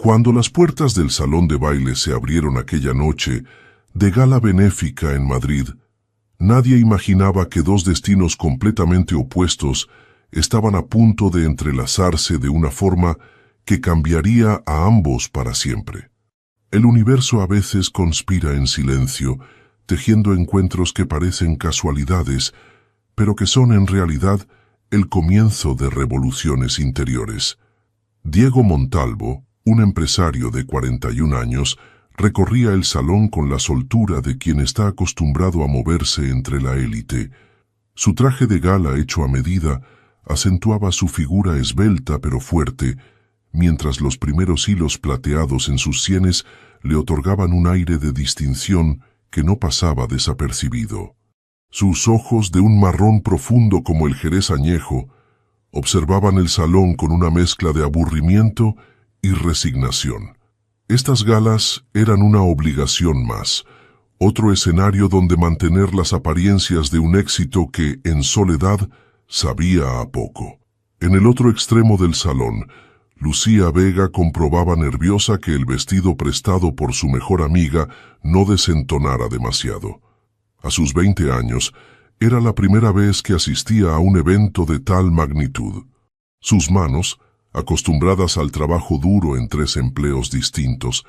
Cuando las puertas del salón de baile se abrieron aquella noche de gala benéfica en Madrid, nadie imaginaba que dos destinos completamente opuestos estaban a punto de entrelazarse de una forma que cambiaría a ambos para siempre. El universo a veces conspira en silencio, tejiendo encuentros que parecen casualidades, pero que son en realidad el comienzo de revoluciones interiores. Diego Montalvo, un empresario de 41 años, recorría el salón con la soltura de quien está acostumbrado a moverse entre la élite. Su traje de gala hecho a medida acentuaba su figura esbelta pero fuerte, mientras los primeros hilos plateados en sus sienes le otorgaban un aire de distinción que no pasaba desapercibido. Sus ojos, de un marrón profundo como el jerez añejo, observaban el salón con una mezcla de aburrimiento y resignación. Estas galas eran una obligación más, otro escenario donde mantener las apariencias de un éxito que, en soledad, sabía a poco. En el otro extremo del salón, Lucía Vega comprobaba nerviosa que el vestido prestado por su mejor amiga no desentonara demasiado. A sus 20 años, era la primera vez que asistía a un evento de tal magnitud. Sus manos, acostumbradas al trabajo duro en 3 empleos distintos,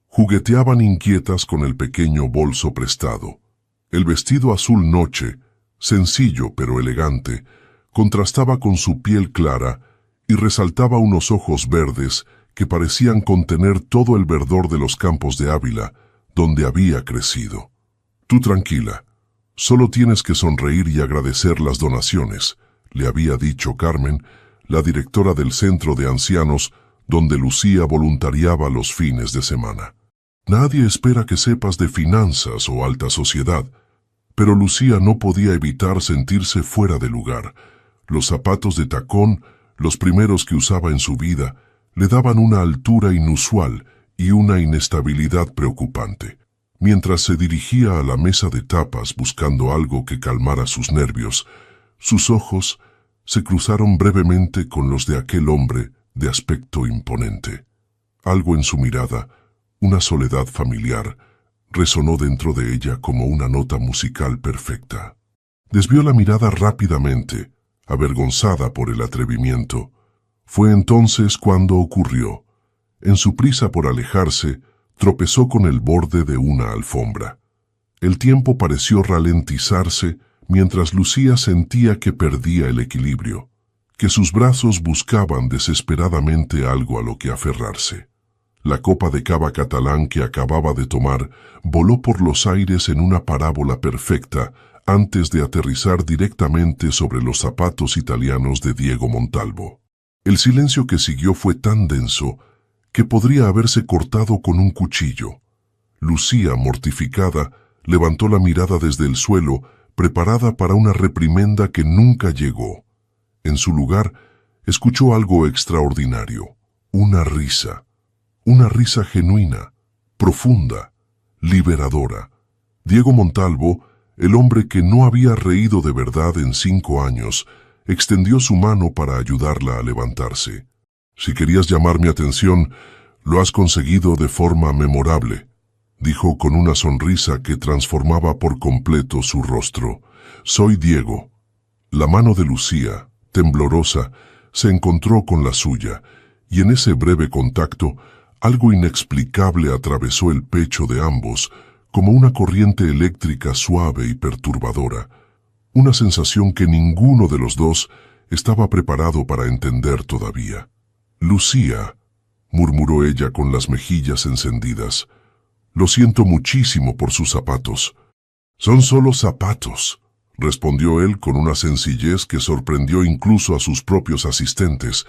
jugueteaban inquietas con el pequeño bolso prestado. El vestido azul noche, sencillo pero elegante, contrastaba con su piel clara y resaltaba unos ojos verdes que parecían contener todo el verdor de los campos de Ávila, donde había crecido. «Tú tranquila, solo tienes que sonreír y agradecer las donaciones», le había dicho Carmen, la directora del centro de ancianos, donde Lucía voluntariaba los fines de semana. Nadie espera que sepas de finanzas o alta sociedad, pero Lucía no podía evitar sentirse fuera de lugar. Los zapatos de tacón, los primeros que usaba en su vida, le daban una altura inusual y una inestabilidad preocupante. Mientras se dirigía a la mesa de tapas buscando algo que calmara sus nervios, sus ojos se cruzaron brevemente con los de aquel hombre de aspecto imponente. Algo en su mirada, una soledad familiar, resonó dentro de ella como una nota musical perfecta. Desvió la mirada rápidamente, avergonzada por el atrevimiento. Fue entonces cuando ocurrió. En su prisa por alejarse, tropezó con el borde de una alfombra. El tiempo pareció ralentizarse mientras Lucía sentía que perdía el equilibrio, que sus brazos buscaban desesperadamente algo a lo que aferrarse. La copa de cava catalán que acababa de tomar voló por los aires en una parábola perfecta antes de aterrizar directamente sobre los zapatos italianos de Diego Montalvo. El silencio que siguió fue tan denso que podría haberse cortado con un cuchillo. Lucía, mortificada, levantó la mirada desde el suelo, preparada para una reprimenda que nunca llegó. En su lugar, escuchó algo extraordinario, una risa genuina, profunda, liberadora. Diego Montalvo, el hombre que no había reído de verdad en 5 años, extendió su mano para ayudarla a levantarse. «Si querías llamar mi atención, lo has conseguido de forma memorable», dijo con una sonrisa que transformaba por completo su rostro. «Soy Diego». La mano de Lucía, temblorosa, se encontró con la suya, y en ese breve contacto, algo inexplicable atravesó el pecho de ambos, como una corriente eléctrica suave y perturbadora, una sensación que ninguno de los dos estaba preparado para entender todavía. «Lucía», murmuró ella con las mejillas encendidas, «lo siento muchísimo por sus zapatos». «Son solo zapatos», respondió él con una sencillez que sorprendió incluso a sus propios asistentes,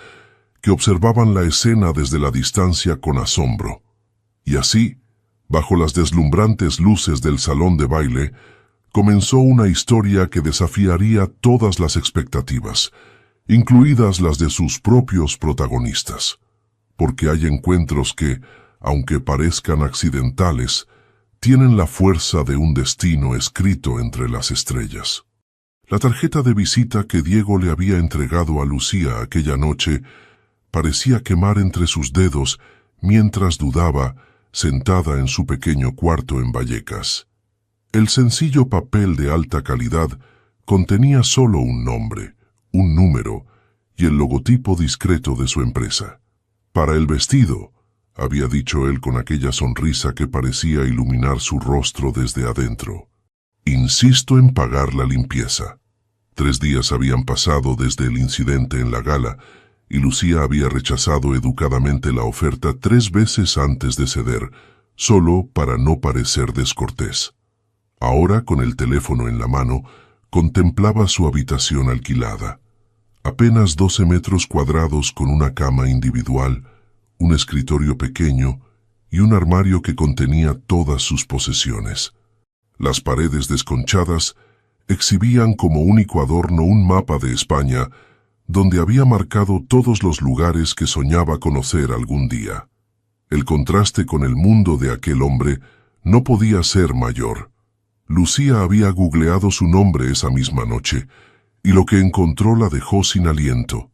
que observaban la escena desde la distancia con asombro. Y así, bajo las deslumbrantes luces del salón de baile, comenzó una historia que desafiaría todas las expectativas, incluidas las de sus propios protagonistas. Porque hay encuentros que, aunque parezcan accidentales, tienen la fuerza de un destino escrito entre las estrellas. La tarjeta de visita que Diego le había entregado a Lucía aquella noche parecía quemar entre sus dedos mientras dudaba, sentada en su pequeño cuarto en Vallecas. El sencillo papel de alta calidad contenía solo un nombre, un número y el logotipo discreto de su empresa. Para el vestido, había dicho él con aquella sonrisa que parecía iluminar su rostro desde adentro. Insisto en pagar la limpieza. 3 días habían pasado desde el incidente en la gala y Lucía había rechazado educadamente la oferta 3 veces antes de ceder, solo para no parecer descortés. Ahora, con el teléfono en la mano, contemplaba su habitación alquilada. Apenas 12 metros cuadrados con una cama individual, un escritorio pequeño y un armario que contenía todas sus posesiones. Las paredes desconchadas exhibían como único adorno un mapa de España, donde había marcado todos los lugares que soñaba conocer algún día. El contraste con el mundo de aquel hombre no podía ser mayor. Lucía había googleado su nombre esa misma noche, y lo que encontró la dejó sin aliento.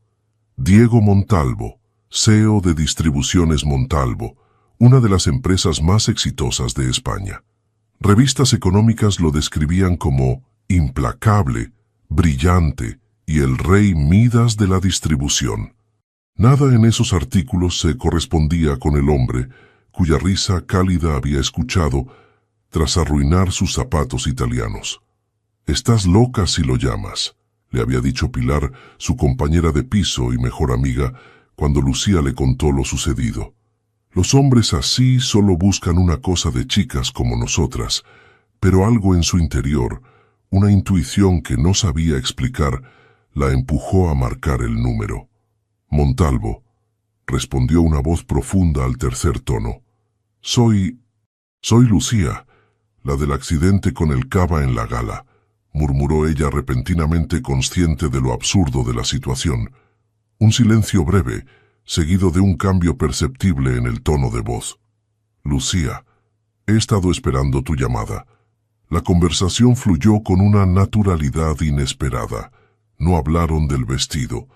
Diego Montalvo, CEO de Distribuciones Montalvo, una de las empresas más exitosas de España. Revistas económicas lo describían como implacable, brillante y el rey Midas de la distribución. Nada en esos artículos se correspondía con el hombre cuya risa cálida había escuchado tras arruinar sus zapatos italianos. «Estás loca si lo llamas», le había dicho Pilar, su compañera de piso y mejor amiga, cuando Lucía le contó lo sucedido. Los hombres así solo buscan una cosa de chicas como nosotras, pero algo en su interior, una intuición que no sabía explicar, la empujó a marcar el número. «Montalvo», respondió una voz profunda al tercer tono. Soy Lucía, la del accidente con el cava en la gala», murmuró ella repentinamente consciente de lo absurdo de la situación. Un silencio breve, seguido de un cambio perceptible en el tono de voz. «Lucía, he estado esperando tu llamada». La conversación fluyó con una naturalidad inesperada. No hablaron del vestido.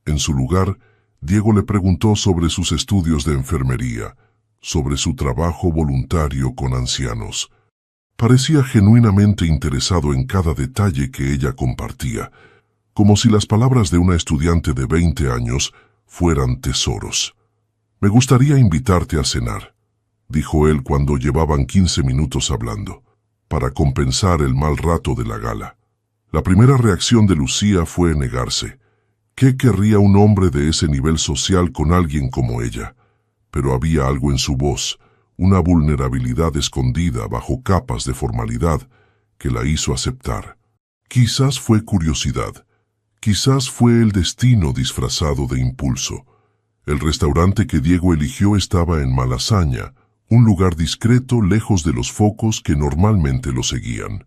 En su lugar, Diego le preguntó sobre sus estudios de enfermería, sobre su trabajo voluntario con ancianos. Parecía genuinamente interesado en cada detalle que ella compartía, como si las palabras de una estudiante de 20 años fueran tesoros. «Me gustaría invitarte a cenar», dijo él cuando llevaban 15 minutos hablando, para compensar el mal rato de la gala. La primera reacción de Lucía fue negarse. ¿Qué querría un hombre de ese nivel social con alguien como ella? Pero había algo en su voz, una vulnerabilidad escondida bajo capas de formalidad, que la hizo aceptar. Quizás fue curiosidad, quizás fue el destino disfrazado de impulso. El restaurante que Diego eligió estaba en Malasaña, un lugar discreto lejos de los focos que normalmente lo seguían.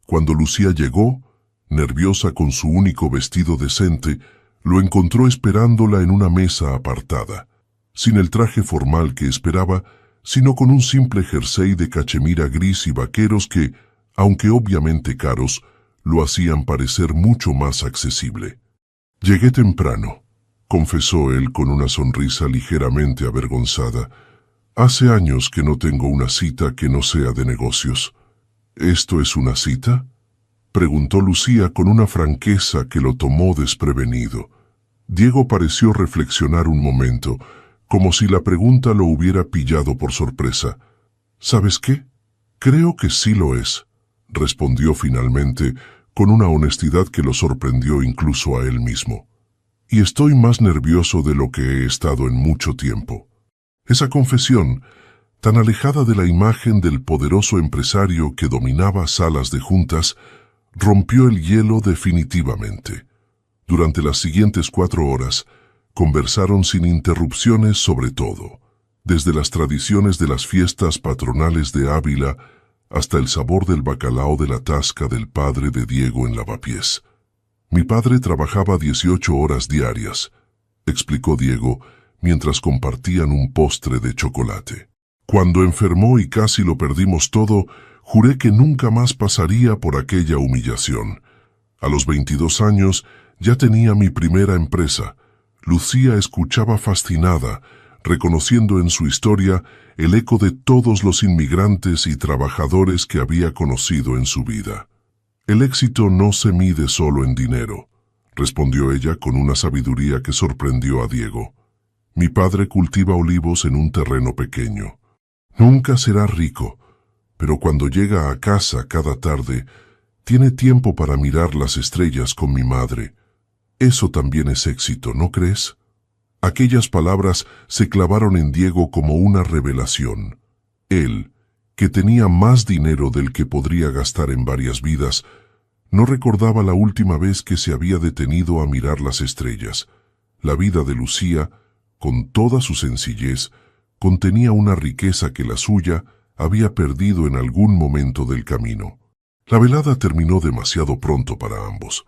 Cuando Lucía llegó, nerviosa con su único vestido decente, lo encontró esperándola en una mesa apartada, sin el traje formal que esperaba, sino con un simple jersey de cachemira gris y vaqueros que, aunque obviamente caros, lo hacían parecer mucho más accesible. «Llegué temprano», confesó él con una sonrisa ligeramente avergonzada. «Hace años que no tengo una cita que no sea de negocios». «¿Esto es una cita?», preguntó Lucía con una franqueza que lo tomó desprevenido. Diego pareció reflexionar un momento, como si la pregunta lo hubiera pillado por sorpresa. «¿Sabes qué? Creo que sí lo es», respondió finalmente, con una honestidad que lo sorprendió incluso a él mismo. «Y estoy más nervioso de lo que he estado en mucho tiempo». Esa confesión, tan alejada de la imagen del poderoso empresario que dominaba salas de juntas, rompió el hielo definitivamente. Durante las siguientes 4 horas, conversaron sin interrupciones sobre todo, desde las tradiciones de las fiestas patronales de Ávila hasta el sabor del bacalao de la tasca del padre de Diego en Lavapiés. «Mi padre trabajaba 18 horas diarias», explicó Diego, mientras compartían un postre de chocolate. «Cuando enfermó y casi lo perdimos todo, juré que nunca más pasaría por aquella humillación. A los 22 años ya tenía mi primera empresa». Lucía escuchaba fascinada, reconociendo en su historia el eco de todos los inmigrantes y trabajadores que había conocido en su vida. «El éxito no se mide solo en dinero», respondió ella con una sabiduría que sorprendió a Diego. «Mi padre cultiva olivos en un terreno pequeño. Nunca será rico, pero cuando llega a casa cada tarde, tiene tiempo para mirar las estrellas con mi madre. Eso también es éxito, ¿no crees?». Aquellas palabras se clavaron en Diego como una revelación. Él, que tenía más dinero del que podría gastar en varias vidas, no recordaba la última vez que se había detenido a mirar las estrellas. La vida de Lucía, con toda su sencillez, contenía una riqueza que la suya había perdido en algún momento del camino. La velada terminó demasiado pronto para ambos.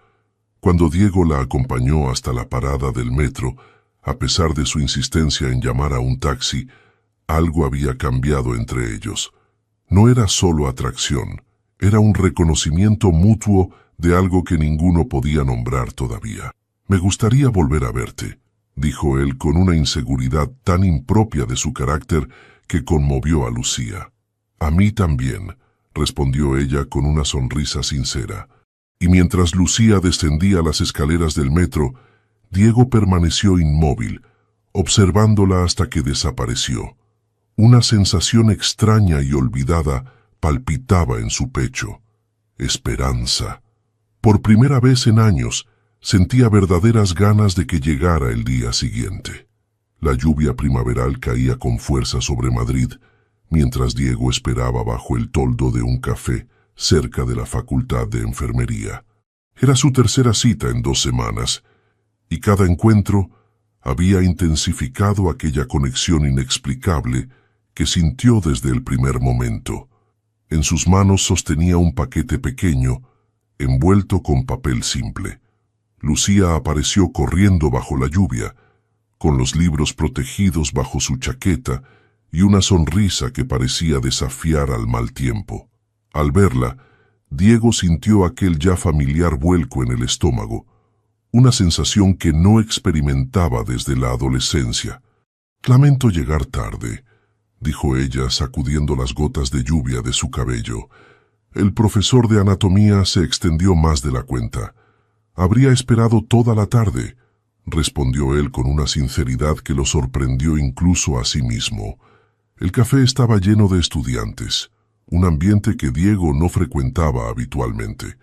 Cuando Diego la acompañó hasta la parada del metro, a pesar de su insistencia en llamar a un taxi, algo había cambiado entre ellos. No era solo atracción, era un reconocimiento mutuo de algo que ninguno podía nombrar todavía. «Me gustaría volver a verte», dijo él con una inseguridad tan impropia de su carácter que conmovió a Lucía. «A mí también», respondió ella con una sonrisa sincera. Y mientras Lucía descendía las escaleras del metro, Diego permaneció inmóvil, observándola hasta que desapareció. Una sensación extraña y olvidada palpitaba en su pecho. Esperanza. Por primera vez en años, sentía verdaderas ganas de que llegara el día siguiente. La lluvia primaveral caía con fuerza sobre Madrid, mientras Diego esperaba bajo el toldo de un café cerca de la Facultad de Enfermería. Era su tercera cita en 2 semanas, y cada encuentro había intensificado aquella conexión inexplicable que sintió desde el primer momento. En sus manos sostenía un paquete pequeño, envuelto con papel simple. Lucía apareció corriendo bajo la lluvia, con los libros protegidos bajo su chaqueta y una sonrisa que parecía desafiar al mal tiempo. Al verla, Diego sintió aquel ya familiar vuelco en el estómago, una sensación que no experimentaba desde la adolescencia. «Lamento llegar tarde», dijo ella sacudiendo las gotas de lluvia de su cabello. «El profesor de anatomía se extendió más de la cuenta. Habría esperado toda la tarde», respondió él con una sinceridad que lo sorprendió incluso a sí mismo. El café estaba lleno de estudiantes, un ambiente que Diego no frecuentaba habitualmente.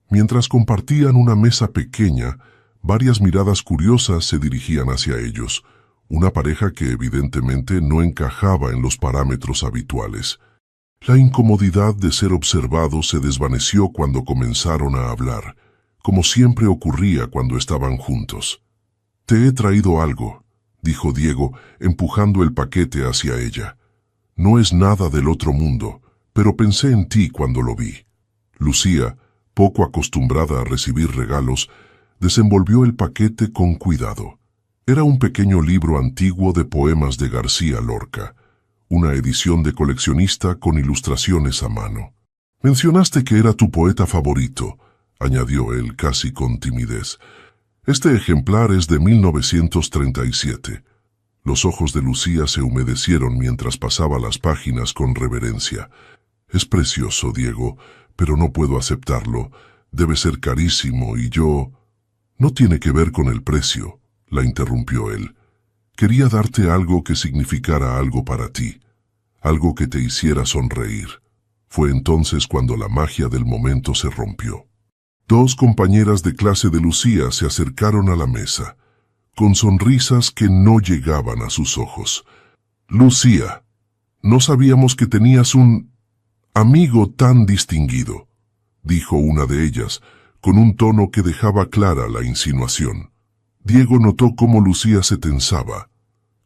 Mientras compartían una mesa pequeña, varias miradas curiosas se dirigían hacia ellos, una pareja que evidentemente no encajaba en los parámetros habituales. La incomodidad de ser observado se desvaneció cuando comenzaron a hablar, como siempre ocurría cuando estaban juntos. «Te he traído algo», dijo Diego, empujando el paquete hacia ella. «No es nada del otro mundo, pero pensé en ti cuando lo vi». Lucía, poco acostumbrada a recibir regalos, desenvolvió el paquete con cuidado. Era un pequeño libro antiguo de poemas de García Lorca, una edición de coleccionista con ilustraciones a mano. «Mencionaste que era tu poeta favorito», añadió él casi con timidez. «Este ejemplar es de 1937. Los ojos de Lucía se humedecieron mientras pasaba las páginas con reverencia. «Es precioso, Diego, pero no puedo aceptarlo. Debe ser carísimo y yo...» «No tiene que ver con el precio», la interrumpió él. «Quería darte algo que significara algo para ti, algo que te hiciera sonreír». Fue entonces cuando la magia del momento se rompió. 2 compañeras de clase de Lucía se acercaron a la mesa, con sonrisas que no llegaban a sus ojos. «Lucía, no sabíamos que tenías un amigo tan distinguido», dijo una de ellas, con un tono que dejaba clara la insinuación. Diego notó cómo Lucía se tensaba,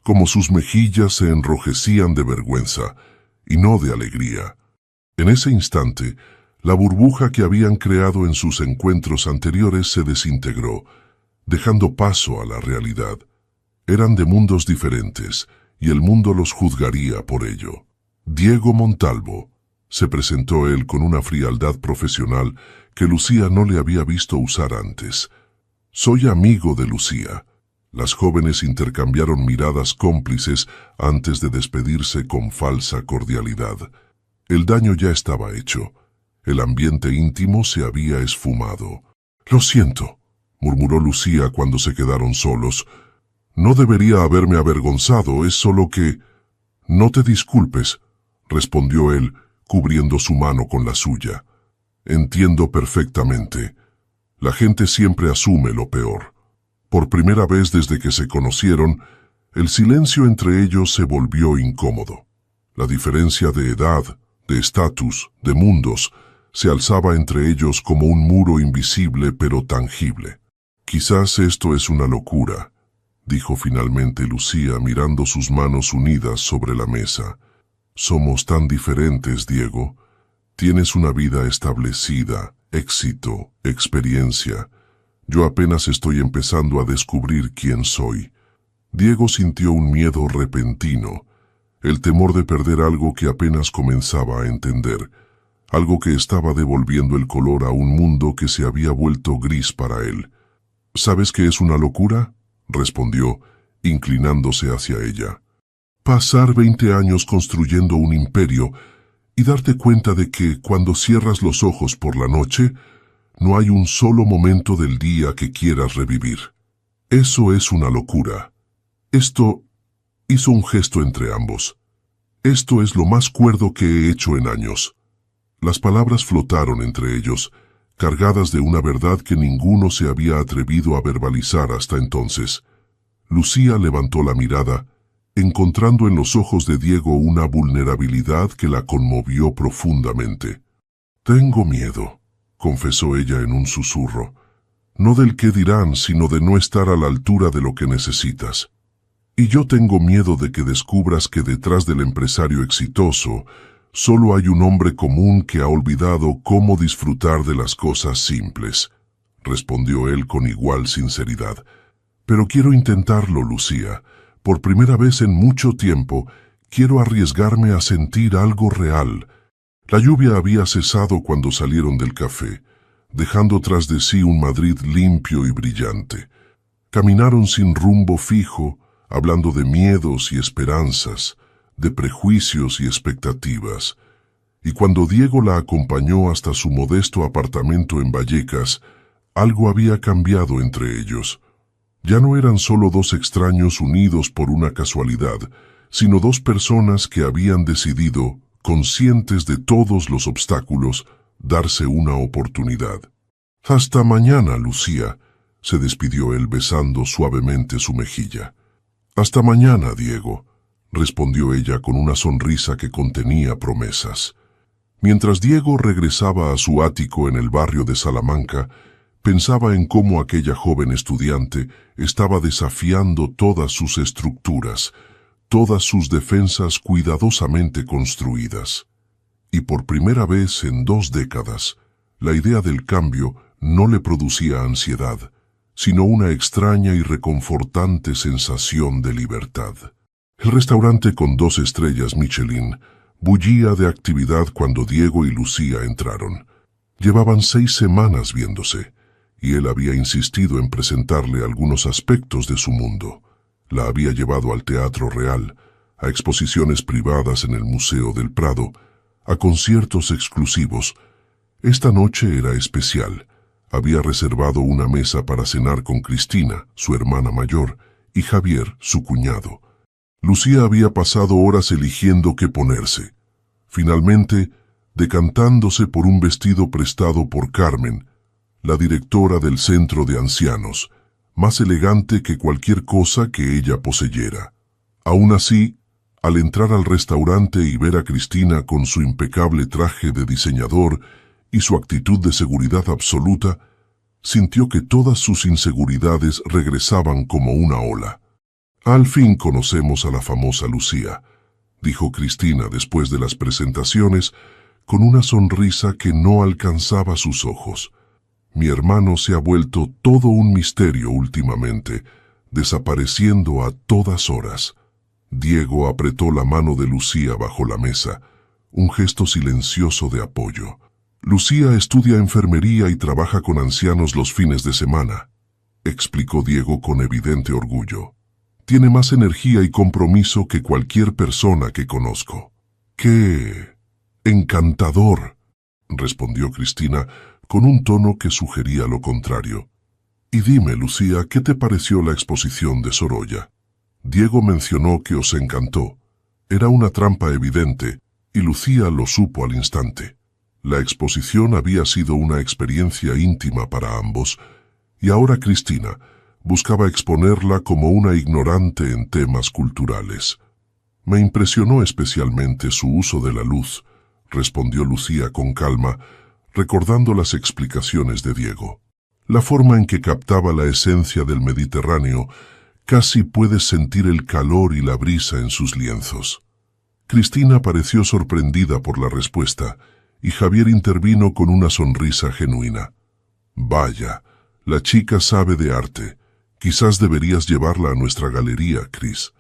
cómo sus mejillas se enrojecían de vergüenza, y no de alegría. En ese instante, la burbuja que habían creado en sus encuentros anteriores se desintegró, dejando paso a la realidad. Eran de mundos diferentes, y el mundo los juzgaría por ello. «Diego Montalvo», se presentó él con una frialdad profesional que Lucía no le había visto usar antes. «Soy amigo de Lucía. Las jóvenes intercambiaron miradas cómplices antes de despedirse con falsa cordialidad. El daño ya estaba hecho. El ambiente íntimo se había esfumado. «Lo siento», murmuró Lucía cuando se quedaron solos. «No debería haberme avergonzado, es solo que...» «No te disculpes», respondió él, cubriendo su mano con la suya. «Entiendo perfectamente. La gente siempre asume lo peor». Por primera vez desde que se conocieron, el silencio entre ellos se volvió incómodo. La diferencia de edad, de estatus, de mundos, se alzaba entre ellos como un muro invisible pero tangible. «Quizás esto es una locura», dijo finalmente Lucía mirando sus manos unidas sobre la mesa. «Somos tan diferentes, Diego. Tienes una vida establecida, éxito, experiencia. Yo apenas estoy empezando a descubrir quién soy». Diego sintió un miedo repentino, el temor de perder algo que apenas comenzaba a entender, algo que estaba devolviendo el color a un mundo que se había vuelto gris para él. «¿Sabes qué es una locura?», respondió, inclinándose hacia ella. «Pasar 20 años construyendo un imperio y darte cuenta de que cuando cierras los ojos por la noche, no hay un solo momento del día que quieras revivir. Eso es una locura». Esto hizo un gesto entre ambos. «Esto es lo más cuerdo que he hecho en años». Las palabras flotaron entre ellos, cargadas de una verdad que ninguno se había atrevido a verbalizar hasta entonces. Lucía levantó la mirada, encontrando en los ojos de Diego una vulnerabilidad que la conmovió profundamente. «Tengo miedo», confesó ella en un susurro. «No del qué dirán, sino de no estar a la altura de lo que necesitas. Y yo tengo miedo de que descubras que detrás del empresario exitoso solo hay un hombre común que ha olvidado cómo disfrutar de las cosas simples», respondió él con igual sinceridad. «Pero quiero intentarlo, Lucía. Por primera vez en mucho tiempo, quiero arriesgarme a sentir algo real». La lluvia había cesado cuando salieron del café, dejando tras de sí un Madrid limpio y brillante. Caminaron sin rumbo fijo, hablando de miedos y esperanzas, de prejuicios y expectativas. Y cuando Diego la acompañó hasta su modesto apartamento en Vallecas, algo había cambiado entre ellos. Ya no eran solo dos extraños unidos por una casualidad, sino dos personas que habían decidido, conscientes de todos los obstáculos, darse una oportunidad. «Hasta mañana, Lucía», se despidió él besando suavemente su mejilla. «Hasta mañana, Diego», respondió ella con una sonrisa que contenía promesas. Mientras Diego regresaba a su ático en el barrio de Salamanca, pensaba en cómo aquella joven estudiante estaba desafiando todas sus estructuras, todas sus defensas cuidadosamente construidas. Y por primera vez en 2 décadas, la idea del cambio no le producía ansiedad, sino una extraña y reconfortante sensación de libertad. El restaurante con 2 estrellas Michelin bullía de actividad cuando Diego y Lucía entraron. Llevaban 6 semanas viéndose, y él había insistido en presentarle algunos aspectos de su mundo. La había llevado al Teatro Real, a exposiciones privadas en el Museo del Prado, a conciertos exclusivos. Esta noche era especial. Había reservado una mesa para cenar con Cristina, su hermana mayor, y Javier, su cuñado. Lucía había pasado horas eligiendo qué ponerse. Finalmente, decantándose por un vestido prestado por Carmen, la directora del centro de ancianos, más elegante que cualquier cosa que ella poseyera. Aún así, al entrar al restaurante y ver a Cristina con su impecable traje de diseñador y su actitud de seguridad absoluta, sintió que todas sus inseguridades regresaban como una ola. «Al fin conocemos a la famosa Lucía», dijo Cristina después de las presentaciones, con una sonrisa que no alcanzaba sus ojos. «Mi hermano se ha vuelto todo un misterio últimamente, desapareciendo a todas horas». Diego apretó la mano de Lucía bajo la mesa, un gesto silencioso de apoyo. «Lucía estudia enfermería y trabaja con ancianos los fines de semana». explicó Diego con evidente orgullo. Tiene más energía y compromiso que cualquier persona que conozco. ¡Qué encantador!, respondió Cristina con un tono que sugería lo contrario. Y dime, Lucía, ¿qué te pareció la exposición de Sorolla? Diego mencionó que os encantó. Era una trampa evidente, y Lucía lo supo al instante. La exposición había sido una experiencia íntima para ambos, y ahora Cristina buscaba exponerla como una ignorante en temas culturales. Me impresionó especialmente su uso de la luz, respondió Lucía con calma, recordando las explicaciones de Diego. La forma en que captaba la esencia del Mediterráneo, casi puedes sentir el calor y la brisa en sus lienzos. Cristina pareció sorprendida por la respuesta, y Javier intervino con una sonrisa genuina. Vaya, la chica sabe de arte. Quizás deberías llevarla a nuestra galería, Cris.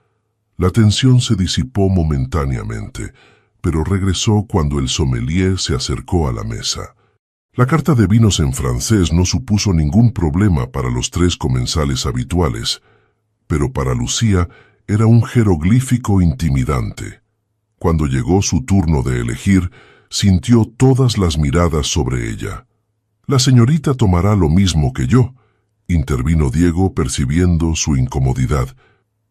La tensión se disipó momentáneamente, pero regresó cuando el sommelier se acercó a la mesa. La carta de vinos en francés no supuso ningún problema para los 3 comensales habituales, pero para Lucía era un jeroglífico intimidante. Cuando llegó su turno de elegir, sintió todas las miradas sobre ella. «La señorita tomará lo mismo que yo», intervino Diego percibiendo su incomodidad.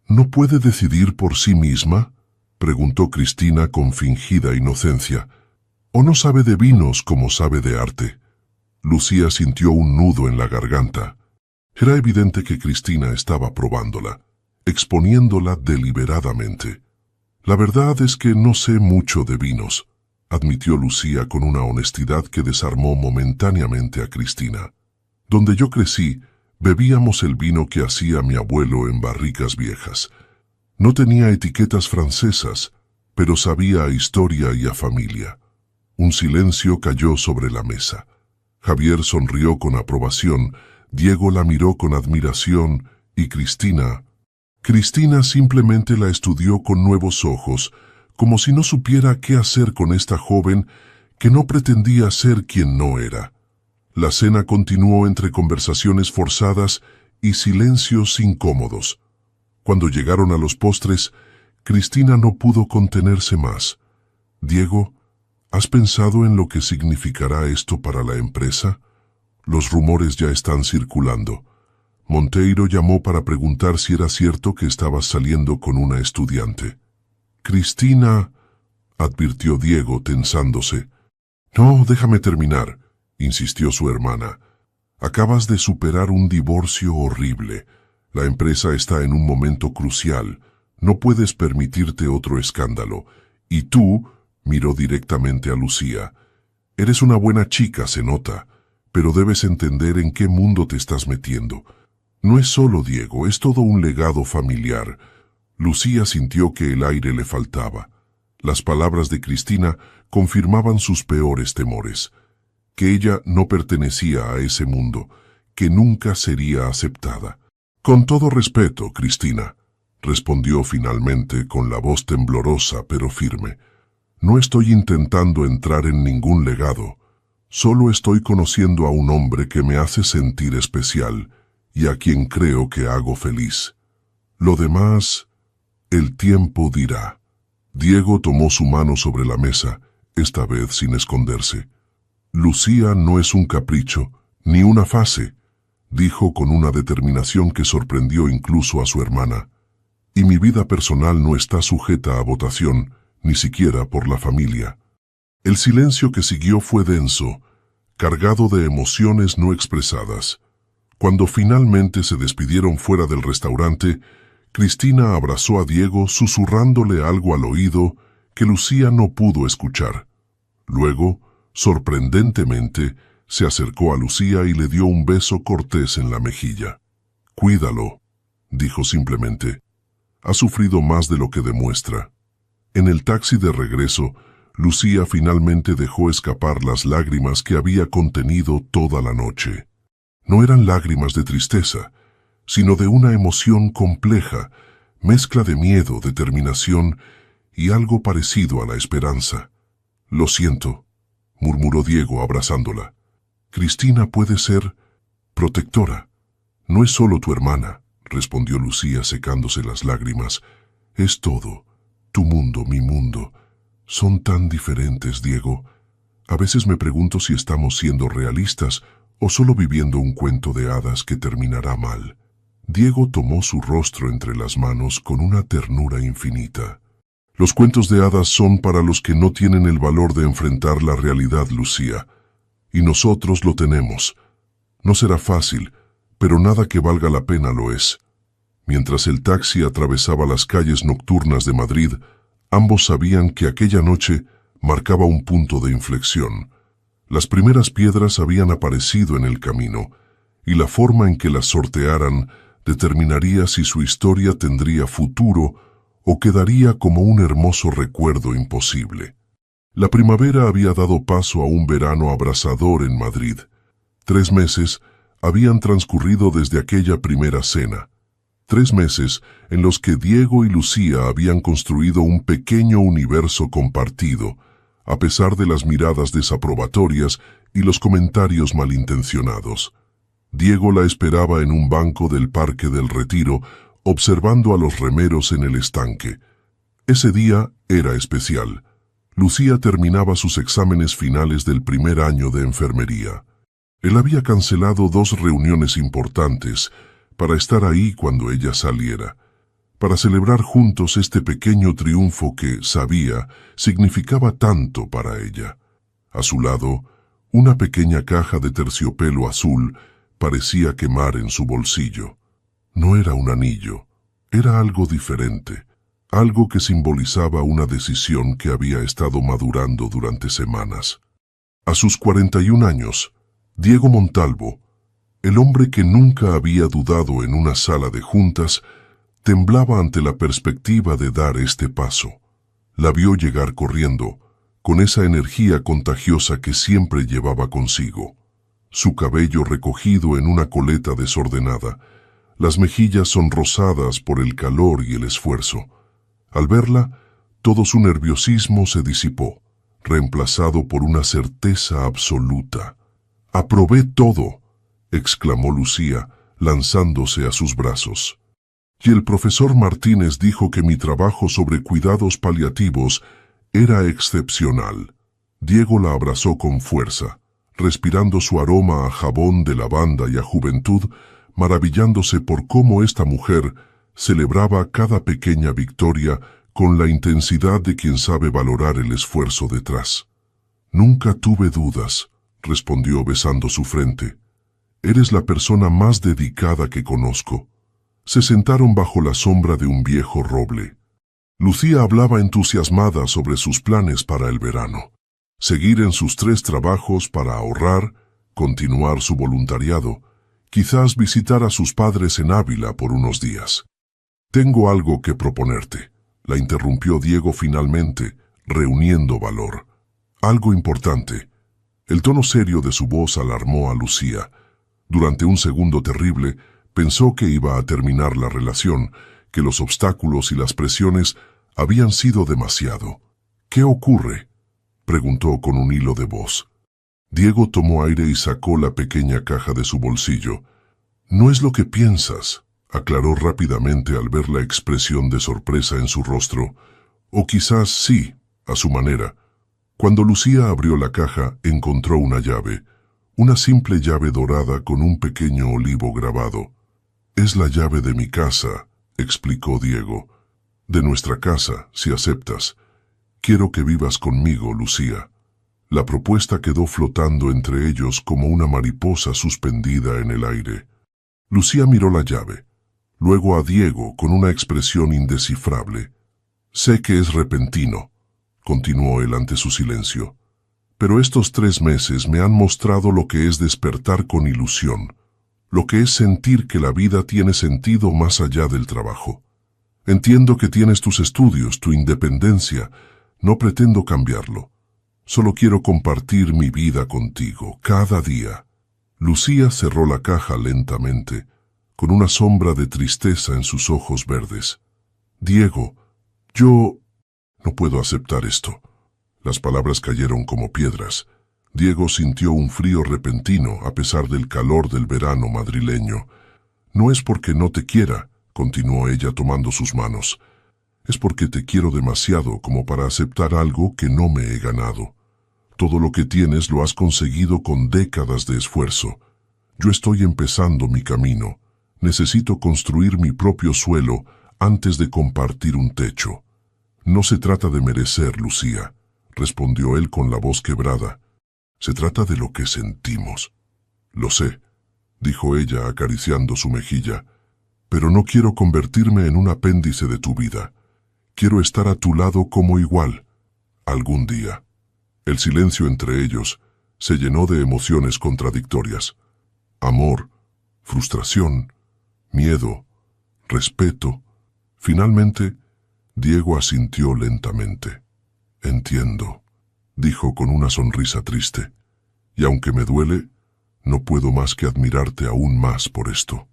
«¿No puede decidir por sí misma?», preguntó Cristina con fingida inocencia. «¿O no sabe de vinos como sabe de arte?». Lucía sintió un nudo en la garganta. Era evidente que Cristina estaba probándola, exponiéndola deliberadamente. «La verdad es que no sé mucho de vinos», admitió Lucía con una honestidad que desarmó momentáneamente a Cristina. «Donde yo crecí, bebíamos el vino que hacía mi abuelo en barricas viejas. No tenía etiquetas francesas, pero sabía a historia y a familia». Un silencio cayó sobre la mesa. Javier sonrió con aprobación, Diego la miró con admiración y Cristina simplemente la estudió con nuevos ojos, como si no supiera qué hacer con esta joven que no pretendía ser quien no era. La cena continuó entre conversaciones forzadas y silencios incómodos. Cuando llegaron a los postres, Cristina no pudo contenerse más. «Diego, ¿has pensado en lo que significará esto para la empresa? Los rumores ya están circulando. Monteiro llamó para preguntar si era cierto que estabas saliendo con una estudiante». «Cristina», advirtió Diego tensándose. «No, déjame terminar», insistió su hermana. «Acabas de superar un divorcio horrible. La empresa está en un momento crucial. No puedes permitirte otro escándalo. Y tú», miró directamente a Lucía, «eres una buena chica, se nota, pero debes entender en qué mundo te estás metiendo. No es solo Diego, es todo un legado familiar». Lucía sintió que el aire le faltaba. Las palabras de Cristina confirmaban sus peores temores, que ella no pertenecía a ese mundo, que nunca sería aceptada. «Con todo respeto, Cristina», respondió finalmente con la voz temblorosa pero firme, «no estoy intentando entrar en ningún legado. Solo estoy conociendo a un hombre que me hace sentir especial y a quien creo que hago feliz. Lo demás, el tiempo dirá». Diego tomó su mano sobre la mesa, esta vez sin esconderse. «Lucía no es un capricho, ni una fase», dijo con una determinación que sorprendió incluso a su hermana. «Y mi vida personal no está sujeta a votación, ni siquiera por la familia». El silencio que siguió fue denso, cargado de emociones no expresadas. Cuando finalmente se despidieron fuera del restaurante, Cristina abrazó a Diego susurrándole algo al oído que Lucía no pudo escuchar. Luego, sorprendentemente, se acercó a Lucía y le dio un beso cortés en la mejilla. «Cuídalo», dijo simplemente. «Ha sufrido más de lo que demuestra». En el taxi de regreso, Lucía finalmente dejó escapar las lágrimas que había contenido toda la noche. No eran lágrimas de tristeza, sino de una emoción compleja, mezcla de miedo, determinación y algo parecido a la esperanza. «Lo siento», murmuró Diego abrazándola. «Cristina puede ser protectora. No es solo tu hermana, respondió Lucía secándose las lágrimas. Es todo. Tu mundo, mi mundo. Son tan diferentes, Diego. A veces me pregunto si estamos siendo realistas o solo viviendo un cuento de hadas que terminará mal. Diego tomó su rostro entre las manos con una ternura infinita. Los cuentos de hadas son para los que no tienen el valor de enfrentar la realidad, Lucía. Y nosotros lo tenemos. No será fácil, pero nada que valga la pena lo es. Mientras el taxi atravesaba las calles nocturnas de Madrid, ambos sabían que aquella noche marcaba un punto de inflexión. Las primeras piedras habían aparecido en el camino, y la forma en que las sortearan determinaría si su historia tendría futuro o quedaría como un hermoso recuerdo imposible. La primavera había dado paso a un verano abrasador en Madrid. 3 meses habían transcurrido desde aquella primera cena. 3 meses en los que Diego y Lucía habían construido un pequeño universo compartido, a pesar de las miradas desaprobatorias y los comentarios malintencionados. Diego la esperaba en un banco del Parque del Retiro, observando a los remeros en el estanque. Ese día era especial. Lucía terminaba sus exámenes finales del primer año de enfermería. Él había cancelado 2 reuniones importantes para estar ahí cuando ella saliera, para celebrar juntos este pequeño triunfo que, sabía, significaba tanto para ella. A su lado, una pequeña caja de terciopelo azul parecía quemar en su bolsillo. No era un anillo, era algo diferente, algo que simbolizaba una decisión que había estado madurando durante semanas. A sus 41 años, Diego Montalvo, el hombre que nunca había dudado en una sala de juntas, temblaba ante la perspectiva de dar este paso. La vio llegar corriendo, con esa energía contagiosa que siempre llevaba consigo. Su cabello recogido en una coleta desordenada, las mejillas sonrosadas por el calor y el esfuerzo. Al verla, todo su nerviosismo se disipó, reemplazado por una certeza absoluta. «Aprobé todo», exclamó Lucía, lanzándose a sus brazos. Y el profesor Martínez dijo que mi trabajo sobre cuidados paliativos era excepcional. Diego la abrazó con fuerza, respirando su aroma a jabón de lavanda y a juventud, maravillándose por cómo esta mujer celebraba cada pequeña victoria con la intensidad de quien sabe valorar el esfuerzo detrás. «Nunca tuve dudas», respondió besando su frente. «Eres la persona más dedicada que conozco». Se sentaron bajo la sombra de un viejo roble. Lucía hablaba entusiasmada sobre sus planes para el verano. Seguir en sus 3 trabajos para ahorrar, continuar su voluntariado, quizás visitar a sus padres en Ávila por unos días. «Tengo algo que proponerte», la interrumpió Diego finalmente, reuniendo valor. «Algo importante». El tono serio de su voz alarmó a Lucía. Durante un segundo terrible, pensó que iba a terminar la relación, que los obstáculos y las presiones habían sido demasiado. «¿Qué ocurre?», preguntó con un hilo de voz. Diego tomó aire y sacó la pequeña caja de su bolsillo. «No es lo que piensas», aclaró rápidamente al ver la expresión de sorpresa en su rostro. «O quizás sí, a su manera». Cuando Lucía abrió la caja, encontró una llave, una simple llave dorada con un pequeño olivo grabado. «Es la llave de mi casa», explicó Diego. «De nuestra casa, si aceptas. Quiero que vivas conmigo, Lucía». La propuesta quedó flotando entre ellos como una mariposa suspendida en el aire. Lucía miró la llave, luego a Diego con una expresión indescifrable. «Sé que es repentino», continuó él ante su silencio, «pero estos 3 meses me han mostrado lo que es despertar con ilusión, lo que es sentir que la vida tiene sentido más allá del trabajo. Entiendo que tienes tus estudios, tu independencia, no pretendo cambiarlo. Solo quiero compartir mi vida contigo, cada día». Lucía cerró la caja lentamente, con una sombra de tristeza en sus ojos verdes. «Diego, yo no puedo aceptar esto». Las palabras cayeron como piedras. Diego sintió un frío repentino a pesar del calor del verano madrileño. No es porque no te quiera, continuó ella tomando sus manos. Es porque te quiero demasiado como para aceptar algo que no me he ganado. Todo lo que tienes lo has conseguido con décadas de esfuerzo. Yo estoy empezando mi camino. Necesito construir mi propio suelo antes de compartir un techo. No se trata de merecer, Lucía, respondió él con la voz quebrada. Se trata de lo que sentimos. Lo sé, dijo ella acariciando su mejilla, pero no quiero convertirme en un apéndice de tu vida. Quiero estar a tu lado como igual, algún día. El silencio entre ellos se llenó de emociones contradictorias. Amor, frustración, miedo, respeto. Finalmente, Diego asintió lentamente. Entiendo, dijo con una sonrisa triste, y aunque me duele, no puedo más que admirarte aún más por esto.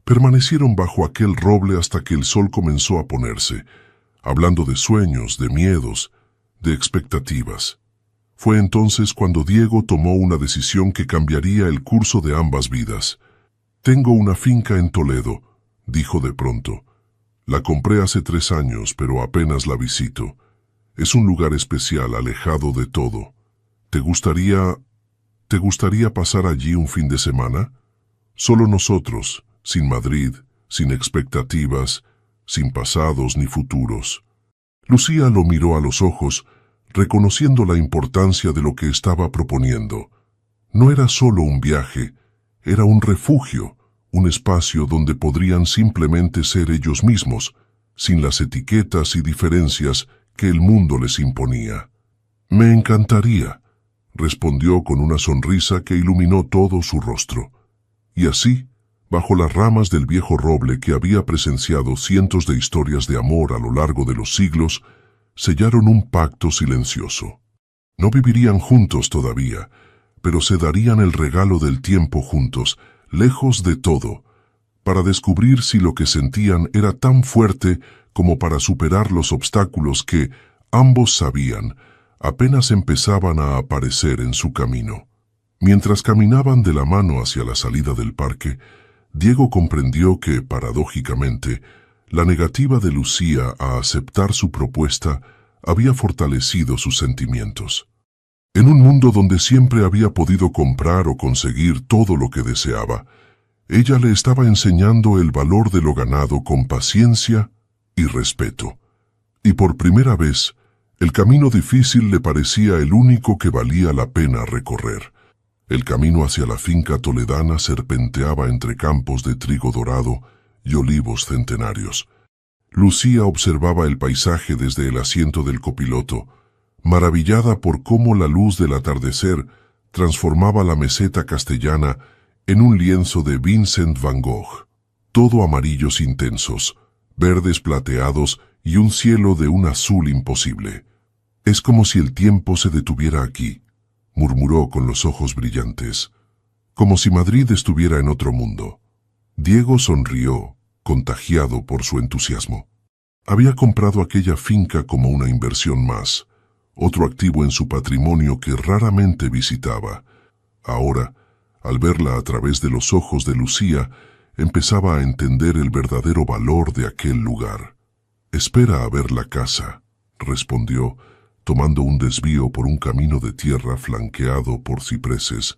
Permanecieron bajo aquel roble hasta que el sol comenzó a ponerse, hablando de sueños, de miedos, de expectativas. Fue entonces cuando Diego tomó una decisión que cambiaría el curso de ambas vidas. Tengo una finca en Toledo, dijo de pronto. La compré hace 3 años, pero apenas la visito. Es un lugar especial, alejado de todo. ¿Te gustaría pasar allí un fin de semana? Solo nosotros, sin Madrid, sin expectativas, sin pasados ni futuros. Lucía lo miró a los ojos, reconociendo la importancia de lo que estaba proponiendo. No era solo un viaje, era un refugio, un espacio donde podrían simplemente ser ellos mismos, sin las etiquetas y diferencias que el mundo les imponía. Me encantaría, respondió con una sonrisa que iluminó todo su rostro. Y así, bajo las ramas del viejo roble que había presenciado cientos de historias de amor a lo largo de los siglos, sellaron un pacto silencioso. No vivirían juntos todavía, pero se darían el regalo del tiempo juntos, lejos de todo, para descubrir si lo que sentían era tan fuerte como para superar los obstáculos que, ambos sabían, apenas empezaban a aparecer en su camino. Mientras caminaban de la mano hacia la salida del parque, Diego comprendió que, paradójicamente, la negativa de Lucía a aceptar su propuesta había fortalecido sus sentimientos. En un mundo donde siempre había podido comprar o conseguir todo lo que deseaba, ella le estaba enseñando el valor de lo ganado con paciencia y respeto. Y por primera vez, el camino difícil le parecía el único que valía la pena recorrer. El camino hacia la finca toledana serpenteaba entre campos de trigo dorado y olivos centenarios. Lucía observaba el paisaje desde el asiento del copiloto, maravillada por cómo la luz del atardecer transformaba la meseta castellana en un lienzo de Vincent van Gogh, todo amarillos intensos, verdes plateados y un cielo de un azul imposible. Es como si el tiempo se detuviera aquí, murmuró con los ojos brillantes, como si Madrid estuviera en otro mundo. Diego sonrió, contagiado por su entusiasmo. Había comprado aquella finca como una inversión más, otro activo en su patrimonio que raramente visitaba. Ahora, al verla a través de los ojos de Lucía, empezaba a entender el verdadero valor de aquel lugar. «Espera a ver la casa», respondió, tomando un desvío por un camino de tierra flanqueado por cipreses.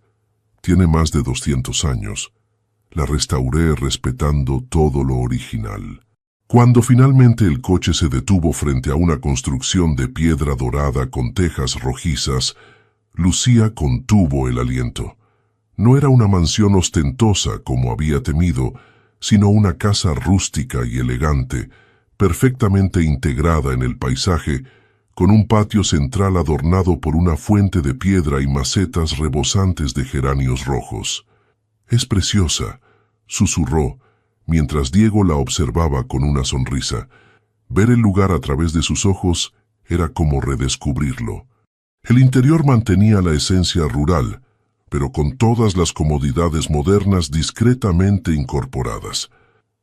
«Tiene más de 200 años. La restauré respetando todo lo original». Cuando finalmente el coche se detuvo frente a una construcción de piedra dorada con tejas rojizas, Lucía contuvo el aliento. No era una mansión ostentosa como había temido, sino una casa rústica y elegante, perfectamente integrada en el paisaje, con un patio central adornado por una fuente de piedra y macetas rebosantes de geranios rojos. «Es preciosa», susurró, mientras Diego la observaba con una sonrisa. Ver el lugar a través de sus ojos era como redescubrirlo. El interior mantenía la esencia rural, pero con todas las comodidades modernas discretamente incorporadas.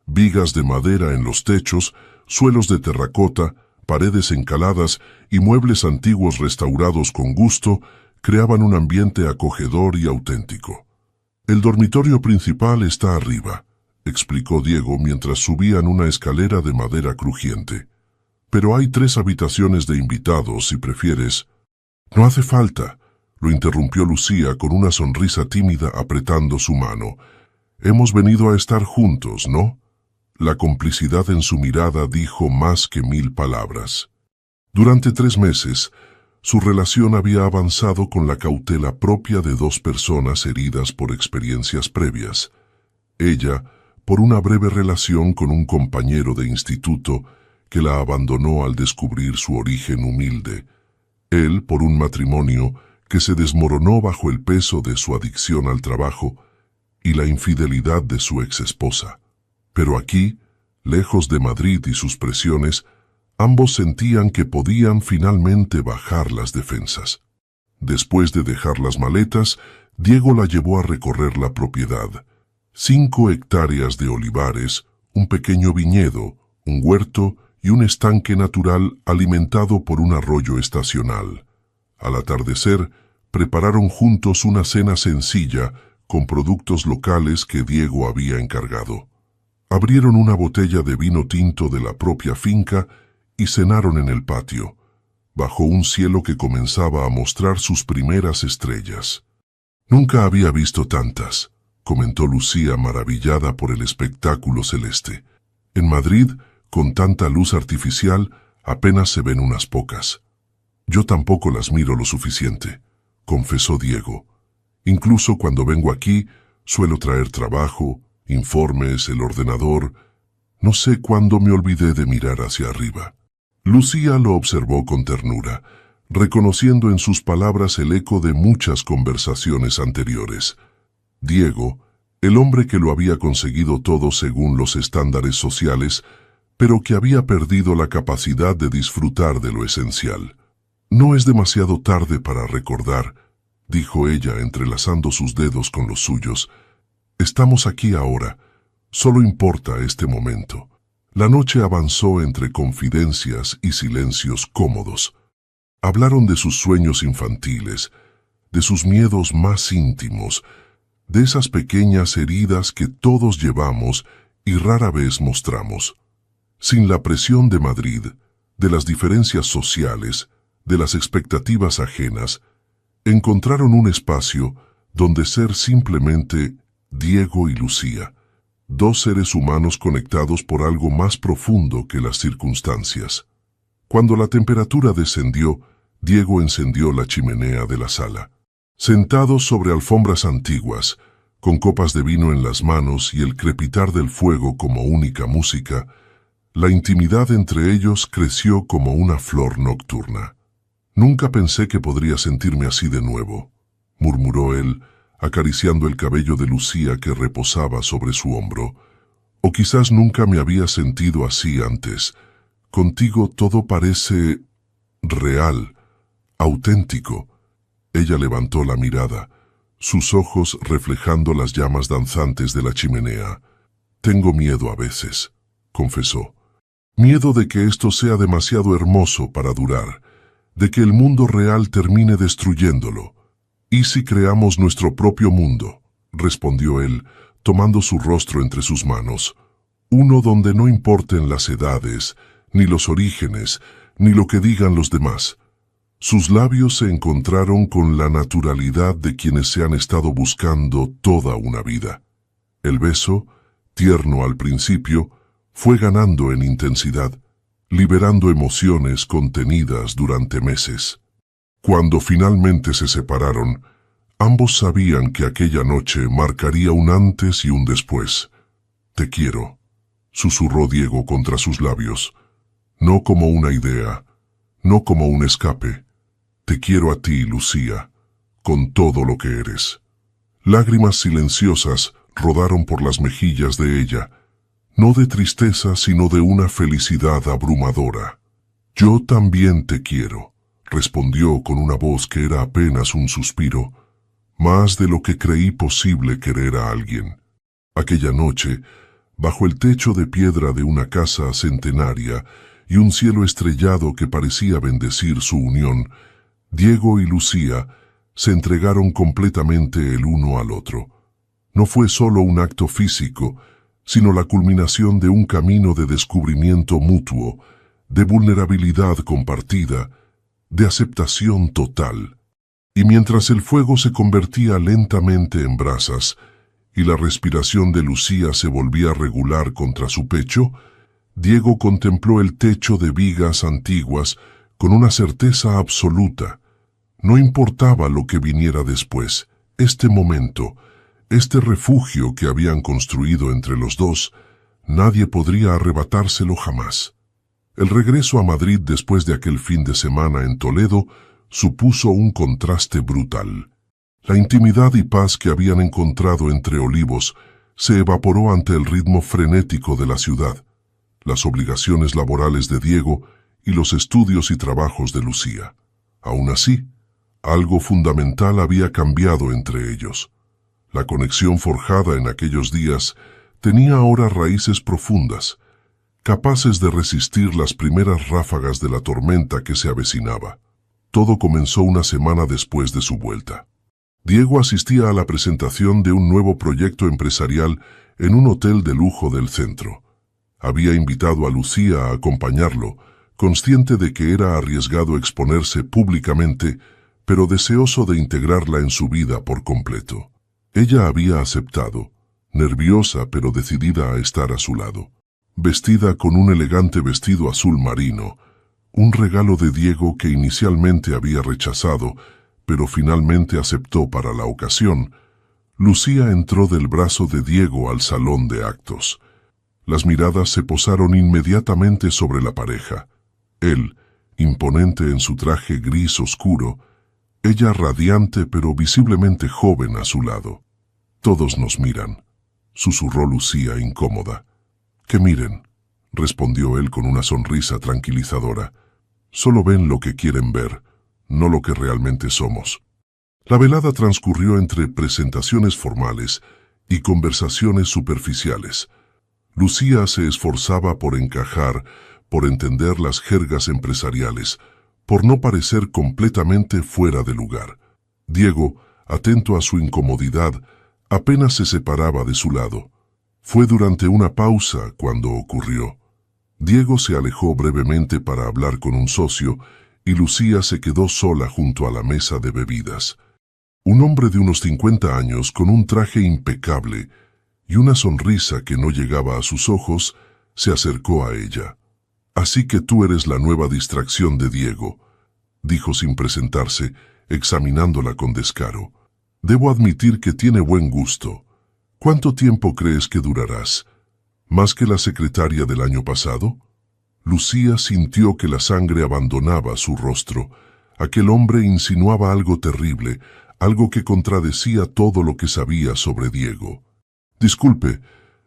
Vigas de madera en los techos, suelos de terracota, paredes encaladas y muebles antiguos restaurados con gusto creaban un ambiente acogedor y auténtico. «El dormitorio principal está arriba», explicó Diego mientras subían una escalera de madera crujiente. Pero hay 3 habitaciones de invitados, si prefieres. No hace falta, lo interrumpió Lucía con una sonrisa tímida apretando su mano. Hemos venido a estar juntos, ¿no? La complicidad en su mirada dijo más que 1000 palabras. Durante 3 meses, su relación había avanzado con la cautela propia de 2 personas heridas por experiencias previas. Ella, por una breve relación con un compañero de instituto que la abandonó al descubrir su origen humilde. Él, por un matrimonio que se desmoronó bajo el peso de su adicción al trabajo y la infidelidad de su exesposa. Pero aquí, lejos de Madrid y sus presiones, ambos sentían que podían finalmente bajar las defensas. Después de dejar las maletas, Diego la llevó a recorrer la propiedad. 5 hectáreas de olivares, un pequeño viñedo, un huerto y un estanque natural alimentado por un arroyo estacional. Al atardecer, prepararon juntos una cena sencilla con productos locales que Diego había encargado. Abrieron una botella de vino tinto de la propia finca y cenaron en el patio, bajo un cielo que comenzaba a mostrar sus primeras estrellas. Nunca había visto tantas, comentó Lucía maravillada por el espectáculo celeste. En Madrid, con tanta luz artificial, apenas se ven unas pocas. Yo tampoco las miro lo suficiente, confesó Diego. Incluso cuando vengo aquí, suelo traer trabajo, informes, el ordenador. No sé cuándo me olvidé de mirar hacia arriba. Lucía lo observó con ternura, reconociendo en sus palabras el eco de muchas conversaciones anteriores. Diego, el hombre que lo había conseguido todo según los estándares sociales, pero que había perdido la capacidad de disfrutar de lo esencial. No es demasiado tarde para recordar, dijo ella entrelazando sus dedos con los suyos. Estamos aquí ahora, solo importa este momento. La noche avanzó entre confidencias y silencios cómodos. Hablaron de sus sueños infantiles, de sus miedos más íntimos, de esas pequeñas heridas que todos llevamos y rara vez mostramos. Sin la presión de Madrid, de las diferencias sociales, de las expectativas ajenas, encontraron un espacio donde ser simplemente Diego y Lucía, 2 seres humanos conectados por algo más profundo que las circunstancias. Cuando la temperatura descendió, Diego encendió la chimenea de la sala. Sentados sobre alfombras antiguas, con copas de vino en las manos y el crepitar del fuego como única música, la intimidad entre ellos creció como una flor nocturna. Nunca pensé que podría sentirme así de nuevo, murmuró él, acariciando el cabello de Lucía que reposaba sobre su hombro. O quizás nunca me había sentido así antes. Contigo todo parece real, auténtico. Ella levantó la mirada, sus ojos reflejando las llamas danzantes de la chimenea. Tengo miedo a veces, confesó. Miedo de que esto sea demasiado hermoso para durar, de que el mundo real termine destruyéndolo. ¿Y si creamos nuestro propio mundo?, respondió él, tomando su rostro entre sus manos. Uno donde no importen las edades, ni los orígenes, ni lo que digan los demás. Sus labios se encontraron con la naturalidad de quienes se han estado buscando toda una vida. El beso, tierno al principio, fue ganando en intensidad, liberando emociones contenidas durante meses. Cuando finalmente se separaron, ambos sabían que aquella noche marcaría un antes y un después. Te quiero, susurró Diego contra sus labios, no como una idea, no como un escape. Te quiero a ti, Lucía, con todo lo que eres. Lágrimas silenciosas rodaron por las mejillas de ella, no de tristeza sino de una felicidad abrumadora. Yo también te quiero, respondió con una voz que era apenas un suspiro, más de lo que creí posible querer a alguien. Aquella noche, bajo el techo de piedra de una casa centenaria y un cielo estrellado que parecía bendecir su unión, Diego y Lucía se entregaron completamente el uno al otro. No fue solo un acto físico, sino la culminación de un camino de descubrimiento mutuo, de vulnerabilidad compartida, de aceptación total. Y mientras el fuego se convertía lentamente en brasas y la respiración de Lucía se volvía regular contra su pecho, Diego contempló el techo de vigas antiguas con una certeza absoluta. No importaba lo que viniera después, este momento, este refugio que habían construido entre los dos, nadie podría arrebatárselo jamás. El regreso a Madrid después de aquel fin de semana en Toledo supuso un contraste brutal. La intimidad y paz que habían encontrado entre Olivos se evaporó ante el ritmo frenético de la ciudad, las obligaciones laborales de Diego y los estudios y trabajos de Lucía. Aún así, algo fundamental había cambiado entre ellos. La conexión forjada en aquellos días tenía ahora raíces profundas, capaces de resistir las primeras ráfagas de la tormenta que se avecinaba. Todo comenzó una semana después de su vuelta. Diego asistía a la presentación de un nuevo proyecto empresarial en un hotel de lujo del centro. Había invitado a Lucía a acompañarlo, consciente de que era arriesgado exponerse públicamente, pero deseoso de integrarla en su vida por completo. Ella había aceptado, nerviosa pero decidida a estar a su lado. Vestida con un elegante vestido azul marino, un regalo de Diego que inicialmente había rechazado, pero finalmente aceptó para la ocasión, Lucía entró del brazo de Diego al salón de actos. Las miradas se posaron inmediatamente sobre la pareja. Él, imponente en su traje gris oscuro, ella radiante pero visiblemente joven a su lado. «Todos nos miran», susurró Lucía incómoda. «Que miren», respondió él con una sonrisa tranquilizadora. «Solo ven lo que quieren ver, no lo que realmente somos». La velada transcurrió entre presentaciones formales y conversaciones superficiales. Lucía se esforzaba por encajar, por entender las jergas empresariales, por no parecer completamente fuera de lugar. Diego, atento a su incomodidad, apenas se separaba de su lado. Fue durante una pausa cuando ocurrió. Diego se alejó brevemente para hablar con un socio y Lucía se quedó sola junto a la mesa de bebidas. Un hombre de unos 50 años con un traje impecable y una sonrisa que no llegaba a sus ojos, se acercó a ella. «Así que tú eres la nueva distracción de Diego», dijo sin presentarse, examinándola con descaro. «Debo admitir que tiene buen gusto. ¿Cuánto tiempo crees que durarás? ¿Más que la secretaria del año pasado?» Lucía sintió que la sangre abandonaba su rostro. Aquel hombre insinuaba algo terrible, algo que contradecía todo lo que sabía sobre Diego. «Disculpe,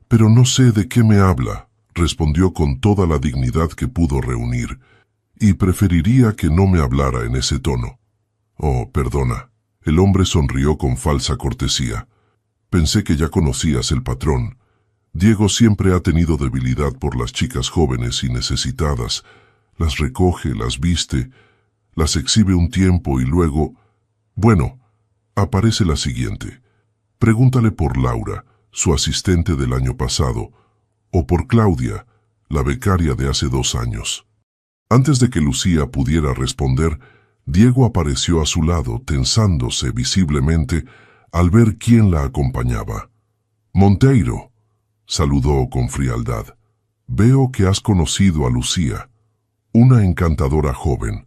pero no sé de qué me habla», respondió con toda la dignidad que pudo reunir, «y preferiría que no me hablara en ese tono». «Oh, perdona». El hombre sonrió con falsa cortesía. «Pensé que ya conocías el patrón. Diego siempre ha tenido debilidad por las chicas jóvenes y necesitadas. Las recoge, las viste, las exhibe un tiempo y luego... Bueno, aparece la siguiente. Pregúntale por Laura, su asistente del año pasado, o por Claudia, la becaria de hace 2 años». Antes de que Lucía pudiera responder, Diego apareció a su lado, tensándose visiblemente al ver quién la acompañaba. «Monteiro», saludó con frialdad. «Veo que has conocido a Lucía». «Una encantadora joven»,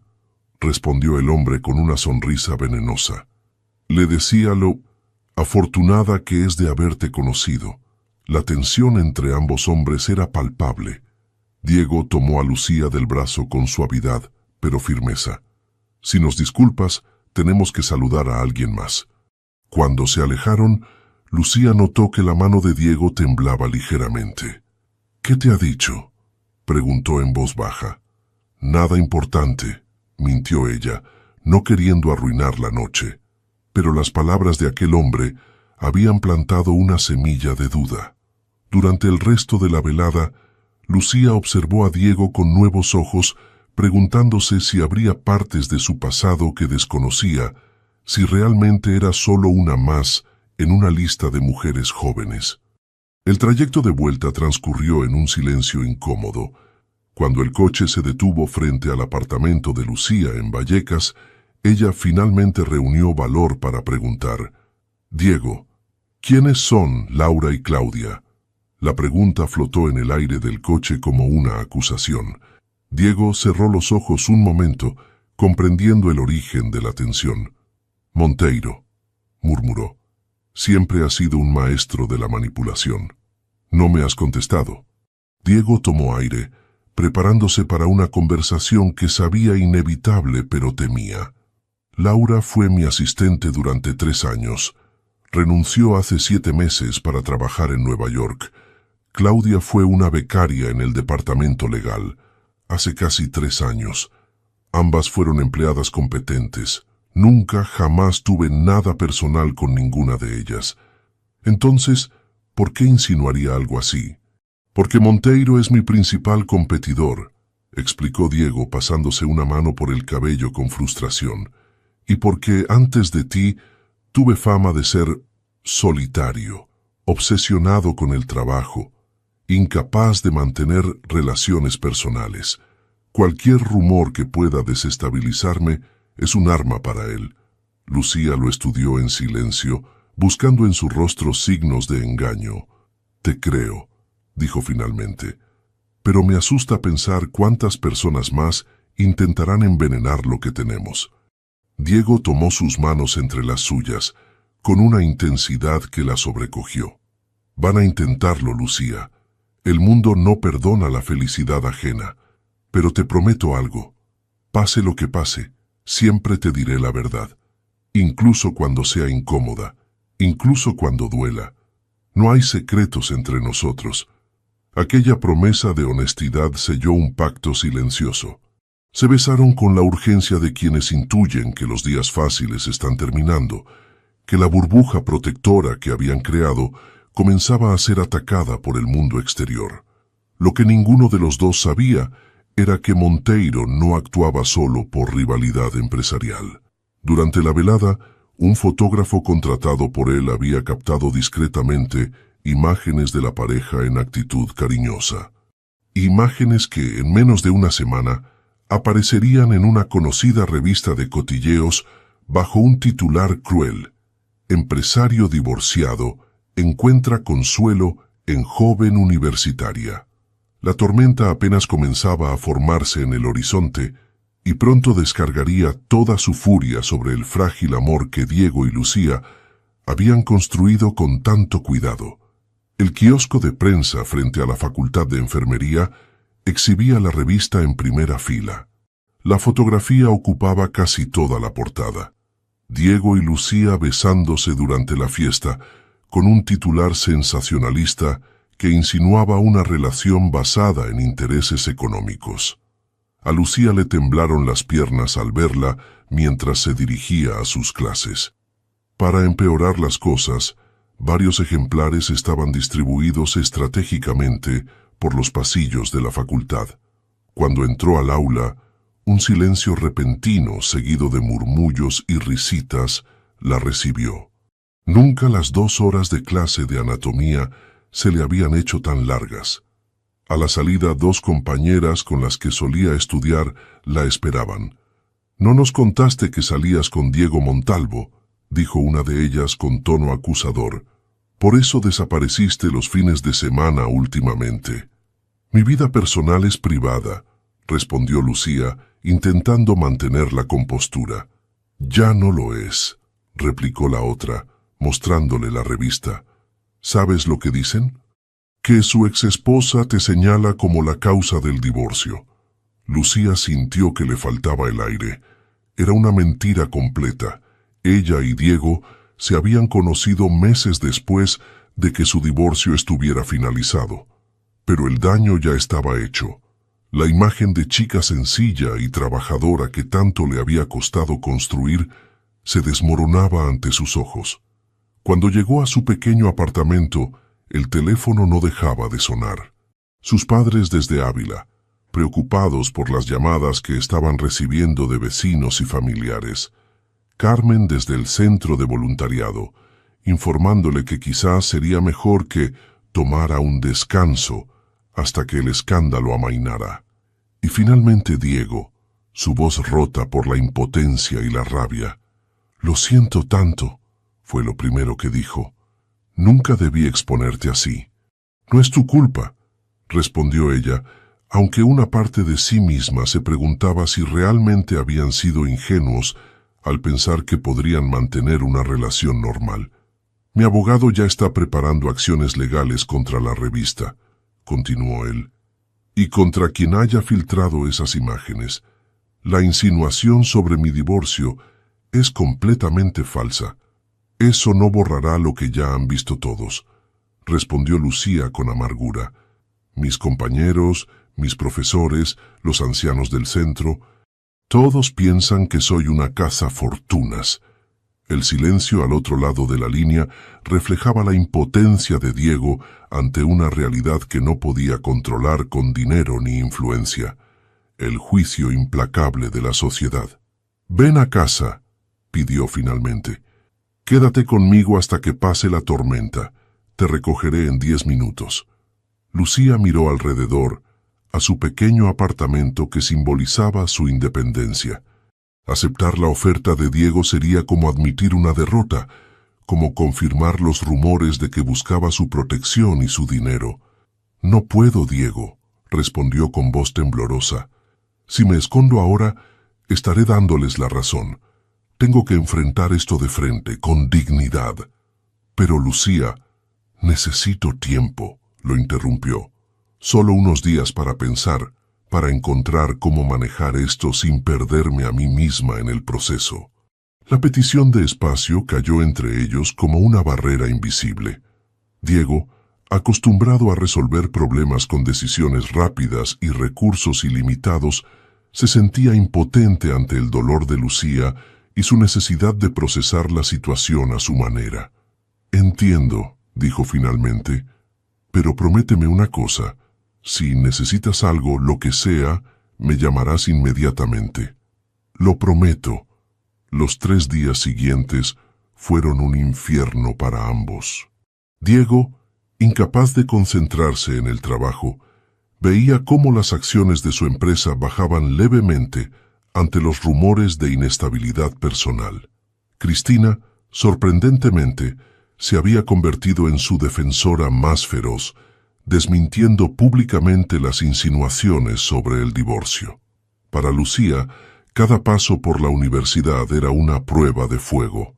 respondió el hombre con una sonrisa venenosa. «Le decía lo afortunada que es de haberte conocido». La tensión entre ambos hombres era palpable. Diego tomó a Lucía del brazo con suavidad, pero firmeza. «Si nos disculpas, tenemos que saludar a alguien más». Cuando se alejaron, Lucía notó que la mano de Diego temblaba ligeramente. «¿Qué te ha dicho?», preguntó en voz baja. «Nada importante», mintió ella, no queriendo arruinar la noche. Pero las palabras de aquel hombre habían plantado una semilla de duda. Durante el resto de la velada, Lucía observó a Diego con nuevos ojos, preguntándose si habría partes de su pasado que desconocía, si realmente era solo una más en una lista de mujeres jóvenes. El trayecto de vuelta transcurrió en un silencio incómodo. Cuando el coche se detuvo frente al apartamento de Lucía en Vallecas, ella finalmente reunió valor para preguntar: «Diego, ¿quiénes son Laura y Claudia?». La pregunta flotó en el aire del coche como una acusación. Diego cerró los ojos un momento, comprendiendo el origen de la tensión. «Monteiro», murmuró. «Siempre has sido un maestro de la manipulación. No me has contestado». Diego tomó aire, preparándose para una conversación que sabía inevitable pero temía. «Laura fue mi asistente durante 3 años. Renunció hace 7 meses para trabajar en Nueva York. Claudia fue una becaria en el departamento legal, hace casi 3 años. Ambas fueron empleadas competentes. Nunca, jamás tuve nada personal con ninguna de ellas. Entonces, ¿por qué insinuaría algo así?». «Porque Monteiro es mi principal competidor», explicó Diego pasándose una mano por el cabello con frustración. «Y porque antes de ti tuve fama de ser solitario, obsesionado con el trabajo, incapaz de mantener relaciones personales. Cualquier rumor que pueda desestabilizarme es un arma para él». Lucía lo estudió en silencio, buscando en su rostro signos de engaño. «Te creo», dijo finalmente, «pero me asusta pensar cuántas personas más intentarán envenenar lo que tenemos». Diego tomó sus manos entre las suyas, con una intensidad que la sobrecogió. «Van a intentarlo, Lucía. El mundo no perdona la felicidad ajena. Pero te prometo algo. Pase lo que pase, siempre te diré la verdad. Incluso cuando sea incómoda, incluso cuando duela. No hay secretos entre nosotros». Aquella promesa de honestidad selló un pacto silencioso. Se besaron con la urgencia de quienes intuyen que los días fáciles están terminando, que la burbuja protectora que habían creado comenzaba a ser atacada por el mundo exterior. Lo que ninguno de los dos sabía era que Monteiro no actuaba solo por rivalidad empresarial. Durante la velada, un fotógrafo contratado por él había captado discretamente imágenes de la pareja en actitud cariñosa. Imágenes que, en menos de una semana, aparecerían en una conocida revista de cotilleos bajo un titular cruel: «Empresario divorciado encuentra consuelo en joven universitaria». La tormenta apenas comenzaba a formarse en el horizonte y pronto descargaría toda su furia sobre el frágil amor que Diego y Lucía habían construido con tanto cuidado. El kiosco de prensa frente a la Facultad de Enfermería exhibía la revista en primera fila. La fotografía ocupaba casi toda la portada. Diego y Lucía besándose durante la fiesta, con un titular sensacionalista que insinuaba una relación basada en intereses económicos. A Lucía le temblaron las piernas al verla mientras se dirigía a sus clases. Para empeorar las cosas, varios ejemplares estaban distribuidos estratégicamente por los pasillos de la facultad. Cuando entró al aula, un silencio repentino seguido de murmullos y risitas la recibió. Nunca las 2 horas de clase de anatomía se le habían hecho tan largas. A la salida, 2 compañeras con las que solía estudiar la esperaban. «No nos contaste que salías con Diego Montalvo», dijo una de ellas con tono acusador. «Por eso desapareciste los fines de semana últimamente». «Mi vida personal es privada», respondió Lucía, intentando mantener la compostura. «Ya no lo es», replicó la otra, mostrándole la revista. «¿Sabes lo que dicen? Que su exesposa te señala como la causa del divorcio». Lucía sintió que le faltaba el aire. Era una mentira completa. Ella y Diego se habían conocido meses después de que su divorcio estuviera finalizado. Pero el daño ya estaba hecho. La imagen de chica sencilla y trabajadora que tanto le había costado construir se desmoronaba ante sus ojos. Cuando llegó a su pequeño apartamento, el teléfono no dejaba de sonar. Sus padres desde Ávila, preocupados por las llamadas que estaban recibiendo de vecinos y familiares. Carmen desde el centro de voluntariado, informándole que quizás sería mejor que tomara un descanso hasta que el escándalo amainara. Y finalmente Diego, su voz rota por la impotencia y la rabia. «Lo siento tanto», fue lo primero que dijo. «Nunca debí exponerte así». «No es tu culpa», respondió ella, aunque una parte de sí misma se preguntaba si realmente habían sido ingenuos al pensar que podrían mantener una relación normal. «Mi abogado ya está preparando acciones legales contra la revista», continuó él, «y contra quien haya filtrado esas imágenes. La insinuación sobre mi divorcio es completamente falsa. Eso no borrará lo que ya han visto todos», respondió Lucía con amargura. «Mis compañeros, mis profesores, los ancianos del centro, todos piensan que soy una cazafortunas». El silencio al otro lado de la línea reflejaba la impotencia de Diego ante una realidad que no podía controlar con dinero ni influencia. El juicio implacable de la sociedad. «Ven a casa», pidió finalmente. «Quédate conmigo hasta que pase la tormenta. Te recogeré en 10 minutos». Lucía miró alrededor, a su pequeño apartamento que simbolizaba su independencia. Aceptar la oferta de Diego sería como admitir una derrota, como confirmar los rumores de que buscaba su protección y su dinero. «No puedo, Diego», respondió con voz temblorosa. «Si me escondo ahora, estaré dándoles la razón. Tengo que enfrentar esto de frente, con dignidad». «Pero, Lucía, necesito tiempo», lo interrumpió. «Solo unos días para pensar, para encontrar cómo manejar esto sin perderme a mí misma en el proceso». La petición de espacio cayó entre ellos como una barrera invisible. Diego, acostumbrado a resolver problemas con decisiones rápidas y recursos ilimitados, se sentía impotente ante el dolor de Lucía y su necesidad de procesar la situación a su manera. «Entiendo», dijo finalmente, «pero prométeme una cosa. Si necesitas algo, lo que sea, me llamarás inmediatamente». «Lo prometo». Los 3 días siguientes fueron un infierno para ambos. Diego, incapaz de concentrarse en el trabajo, veía cómo las acciones de su empresa bajaban levemente ante los rumores de inestabilidad personal. Cristina, sorprendentemente, se había convertido en su defensora más feroz, desmintiendo públicamente las insinuaciones sobre el divorcio. Para Lucía, cada paso por la universidad era una prueba de fuego.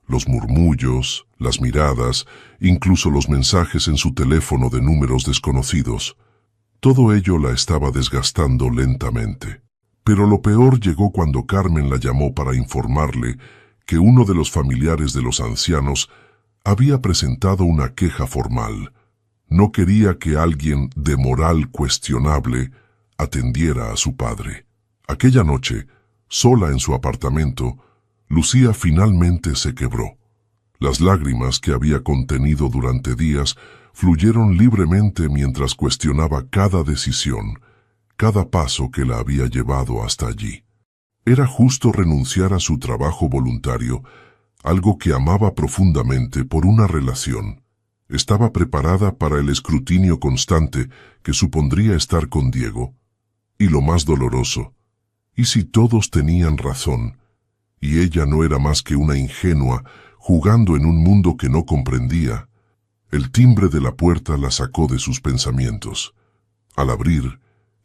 Los murmullos, las miradas, incluso los mensajes en su teléfono de números desconocidos, todo ello la estaba desgastando lentamente. Pero lo peor llegó cuando Carmen la llamó para informarle que uno de los familiares de los ancianos había presentado una queja formal. No quería que alguien de moral cuestionable atendiera a su padre. Aquella noche, sola en su apartamento, Lucía finalmente se quebró. Las lágrimas que había contenido durante días fluyeron libremente mientras cuestionaba cada decisión, cada paso que la había llevado hasta allí. Era justo renunciar a su trabajo voluntario, algo que amaba profundamente por una relación. Estaba preparada para el escrutinio constante que supondría estar con Diego. Y lo más doloroso, ¿y si todos tenían razón, y ella no era más que una ingenua jugando en un mundo que no comprendía? El timbre de la puerta la sacó de sus pensamientos. Al abrir,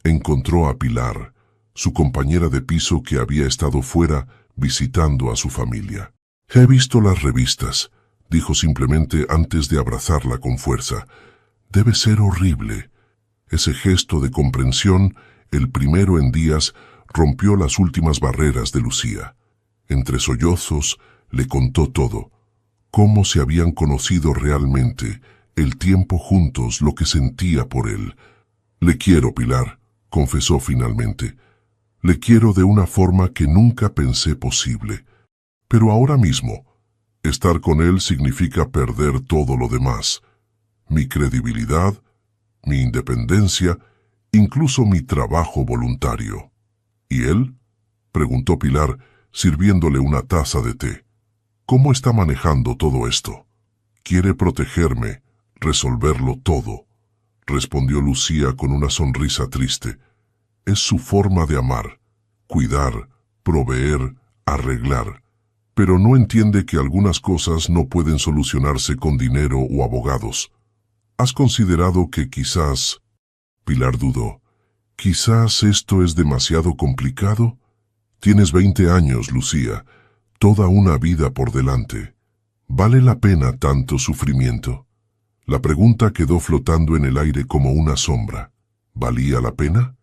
encontró a Pilar, su compañera de piso que había estado fuera visitando a su familia. «He visto las revistas», dijo simplemente antes de abrazarla con fuerza. «Debe ser horrible». Ese gesto de comprensión, el primero en días, rompió las últimas barreras de Lucía. Entre sollozos, le contó todo. Cómo se habían conocido realmente, el tiempo juntos, lo que sentía por él. «Le quiero, Pilar», confesó finalmente. «Le quiero de una forma que nunca pensé posible. Pero ahora mismo, estar con él significa perder todo lo demás. Mi credibilidad, mi independencia, incluso mi trabajo voluntario». «¿Y él?», preguntó Pilar, sirviéndole una taza de té. «¿Cómo está manejando todo esto?» «Quiere protegerme», resolverlo todo, respondió Lucía con una sonrisa triste. Es su forma de amar, cuidar, proveer, arreglar, pero no entiende que algunas cosas no pueden solucionarse con dinero o abogados. ¿Has considerado que quizás... Pilar dudó. ¿Quizás esto es demasiado complicado? Tienes 20 años, Lucía, toda una vida por delante. ¿Vale la pena tanto sufrimiento? La pregunta quedó flotando en el aire como una sombra. ¿Valía la pena?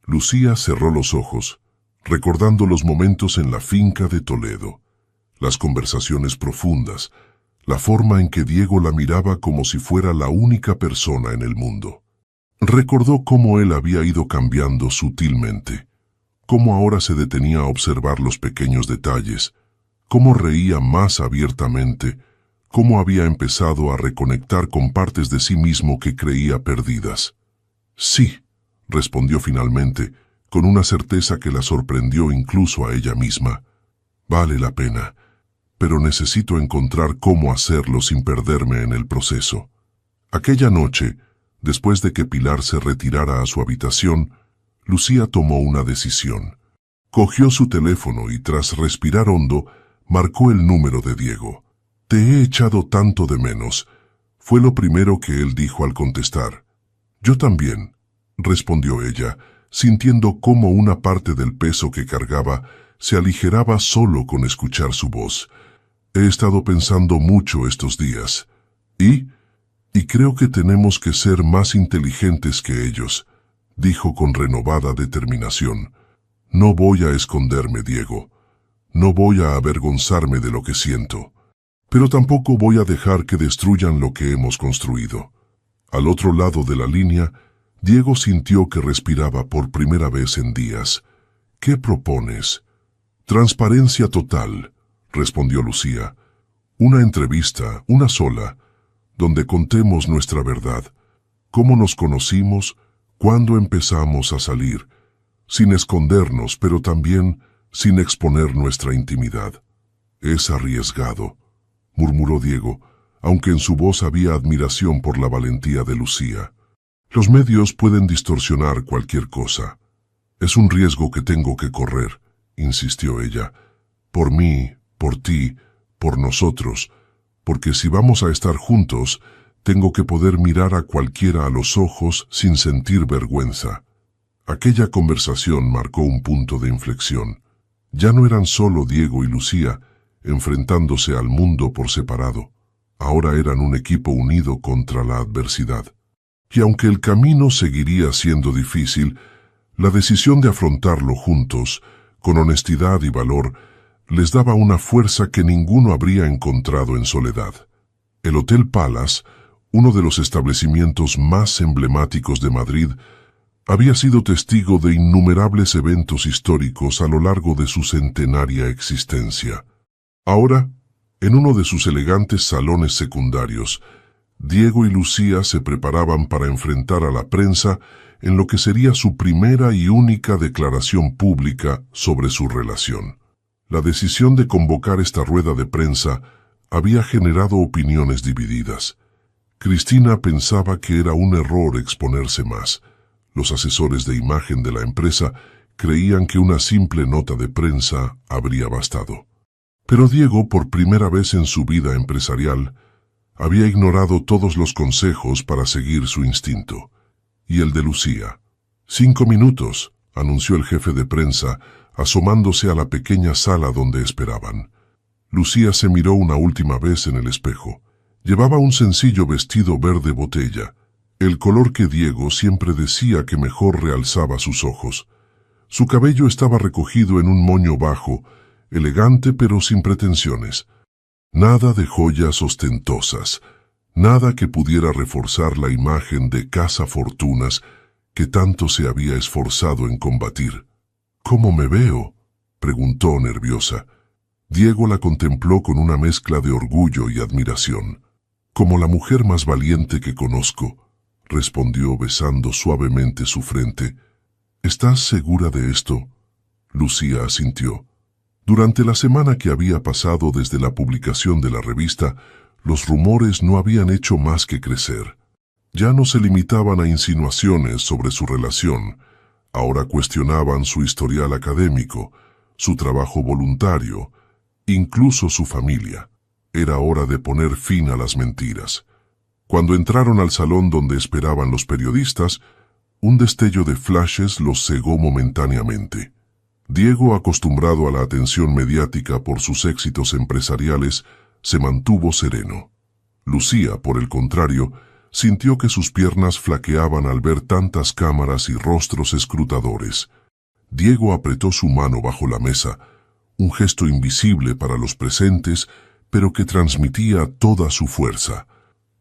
Lucía cerró los ojos, recordando los momentos en la finca de Toledo, las conversaciones profundas, la forma en que Diego la miraba como si fuera la única persona en el mundo. Recordó cómo él había ido cambiando sutilmente, cómo ahora se detenía a observar los pequeños detalles, cómo reía más abiertamente, cómo había empezado a reconectar con partes de sí mismo que creía perdidas. Sí, respondió finalmente, con una certeza que la sorprendió incluso a ella misma. Vale la pena, pero necesito encontrar cómo hacerlo sin perderme en el proceso. Aquella noche, después de que Pilar se retirara a su habitación, Lucía tomó una decisión. Cogió su teléfono y tras respirar hondo, marcó el número de Diego. «Te he echado tanto de menos», fue lo primero que él dijo al contestar. «Yo también», respondió ella, sintiendo cómo una parte del peso que cargaba se aligeraba solo con escuchar su voz. «He estado pensando mucho estos días. Y creo que tenemos que ser más inteligentes que ellos», dijo con renovada determinación. «No voy a esconderme, Diego. No voy a avergonzarme de lo que siento. Pero tampoco voy a dejar que destruyan lo que hemos construido». Al otro lado de la línea, Diego sintió que respiraba por primera vez en días. «¿Qué propones?» «Transparencia total», respondió Lucía. «Una entrevista, una sola, donde contemos nuestra verdad, cómo nos conocimos, cuándo empezamos a salir, sin escondernos, pero también sin exponer nuestra intimidad». «Es arriesgado», murmuró Diego, aunque en su voz había admiración por la valentía de Lucía. «Los medios pueden distorsionar cualquier cosa. Es un riesgo que tengo que correr», insistió ella. «Por mí, por ti, por nosotros, porque si vamos a estar juntos, tengo que poder mirar a cualquiera a los ojos sin sentir vergüenza». Aquella conversación marcó un punto de inflexión. Ya no eran solo Diego y Lucía, enfrentándose al mundo por separado. Ahora eran un equipo unido contra la adversidad. Y aunque el camino seguiría siendo difícil, la decisión de afrontarlo juntos, con honestidad y valor, les daba una fuerza que ninguno habría encontrado en soledad. El Hotel Palace, uno de los establecimientos más emblemáticos de Madrid, había sido testigo de innumerables eventos históricos a lo largo de su centenaria existencia. Ahora, en uno de sus elegantes salones secundarios, Diego y Lucía se preparaban para enfrentar a la prensa en lo que sería su primera y única declaración pública sobre su relación. La decisión de convocar esta rueda de prensa había generado opiniones divididas. Cristina pensaba que era un error exponerse más. Los asesores de imagen de la empresa creían que una simple nota de prensa habría bastado. Pero Diego, por primera vez en su vida empresarial, había ignorado todos los consejos para seguir su instinto. Y el de Lucía. 5 minutos, anunció el jefe de prensa, asomándose a la pequeña sala donde esperaban. Lucía se miró una última vez en el espejo. Llevaba un sencillo vestido verde botella, el color que Diego siempre decía que mejor realzaba sus ojos. Su cabello estaba recogido en un moño bajo, elegante pero sin pretensiones. Nada de joyas ostentosas, nada que pudiera reforzar la imagen de cazafortunas que tanto se había esforzado en combatir. «¿Cómo me veo?», preguntó nerviosa. Diego la contempló con una mezcla de orgullo y admiración. «Como la mujer más valiente que conozco», respondió besando suavemente su frente. «¿Estás segura de esto?». Lucía asintió. Durante la semana que había pasado desde la publicación de la revista, los rumores no habían hecho más que crecer. Ya no se limitaban a insinuaciones sobre su relación, ahora cuestionaban su historial académico, su trabajo voluntario, incluso su familia. Era hora de poner fin a las mentiras. Cuando entraron al salón donde esperaban los periodistas, un destello de flashes los cegó momentáneamente. Diego, acostumbrado a la atención mediática por sus éxitos empresariales, se mantuvo sereno. Lucía, por el contrario, sintió que sus piernas flaqueaban al ver tantas cámaras y rostros escrutadores. Diego apretó su mano bajo la mesa, un gesto invisible para los presentes, pero que transmitía toda su fuerza.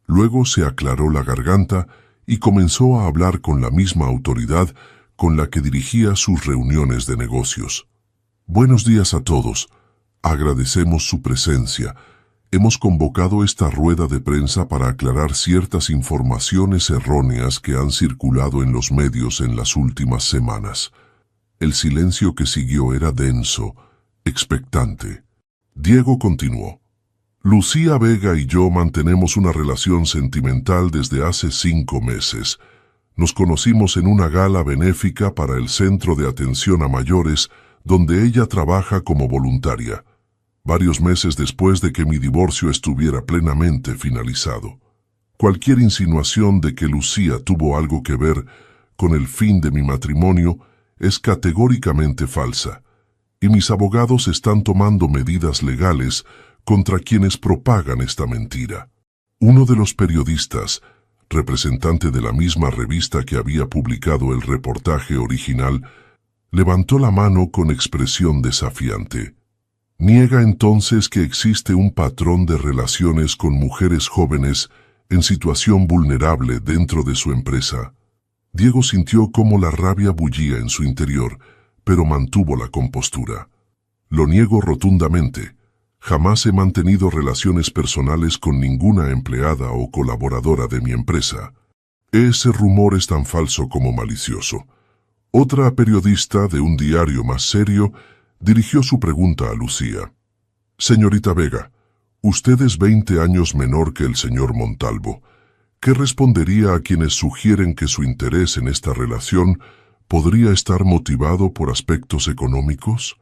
Luego se aclaró la garganta y comenzó a hablar con la misma autoridad con la que dirigía sus reuniones de negocios. Buenos días a todos. Agradecemos su presencia. Hemos convocado esta rueda de prensa para aclarar ciertas informaciones erróneas que han circulado en los medios en las últimas semanas. El silencio que siguió era denso, expectante. Diego continuó. Lucía Vega y yo mantenemos una relación sentimental desde hace 5 meses. Nos conocimos en una gala benéfica para el Centro de Atención a Mayores, donde ella trabaja como voluntaria, varios meses después de que mi divorcio estuviera plenamente finalizado. Cualquier insinuación de que Lucía tuvo algo que ver con el fin de mi matrimonio es categóricamente falsa, y mis abogados están tomando medidas legales contra quienes propagan esta mentira. Uno de los periodistas, representante de la misma revista que había publicado el reportaje original, levantó la mano con expresión desafiante. Niega entonces que existe un patrón de relaciones con mujeres jóvenes en situación vulnerable dentro de su empresa. Diego sintió cómo la rabia bullía en su interior, pero mantuvo la compostura. Lo niego rotundamente. Jamás he mantenido relaciones personales con ninguna empleada o colaboradora de mi empresa. Ese rumor es tan falso como malicioso. Otra periodista de un diario más serio dirigió su pregunta a Lucía. Señorita Vega, usted es 20 años menor que el señor Montalvo. ¿Qué respondería a quienes sugieren que su interés en esta relación podría estar motivado por aspectos económicos?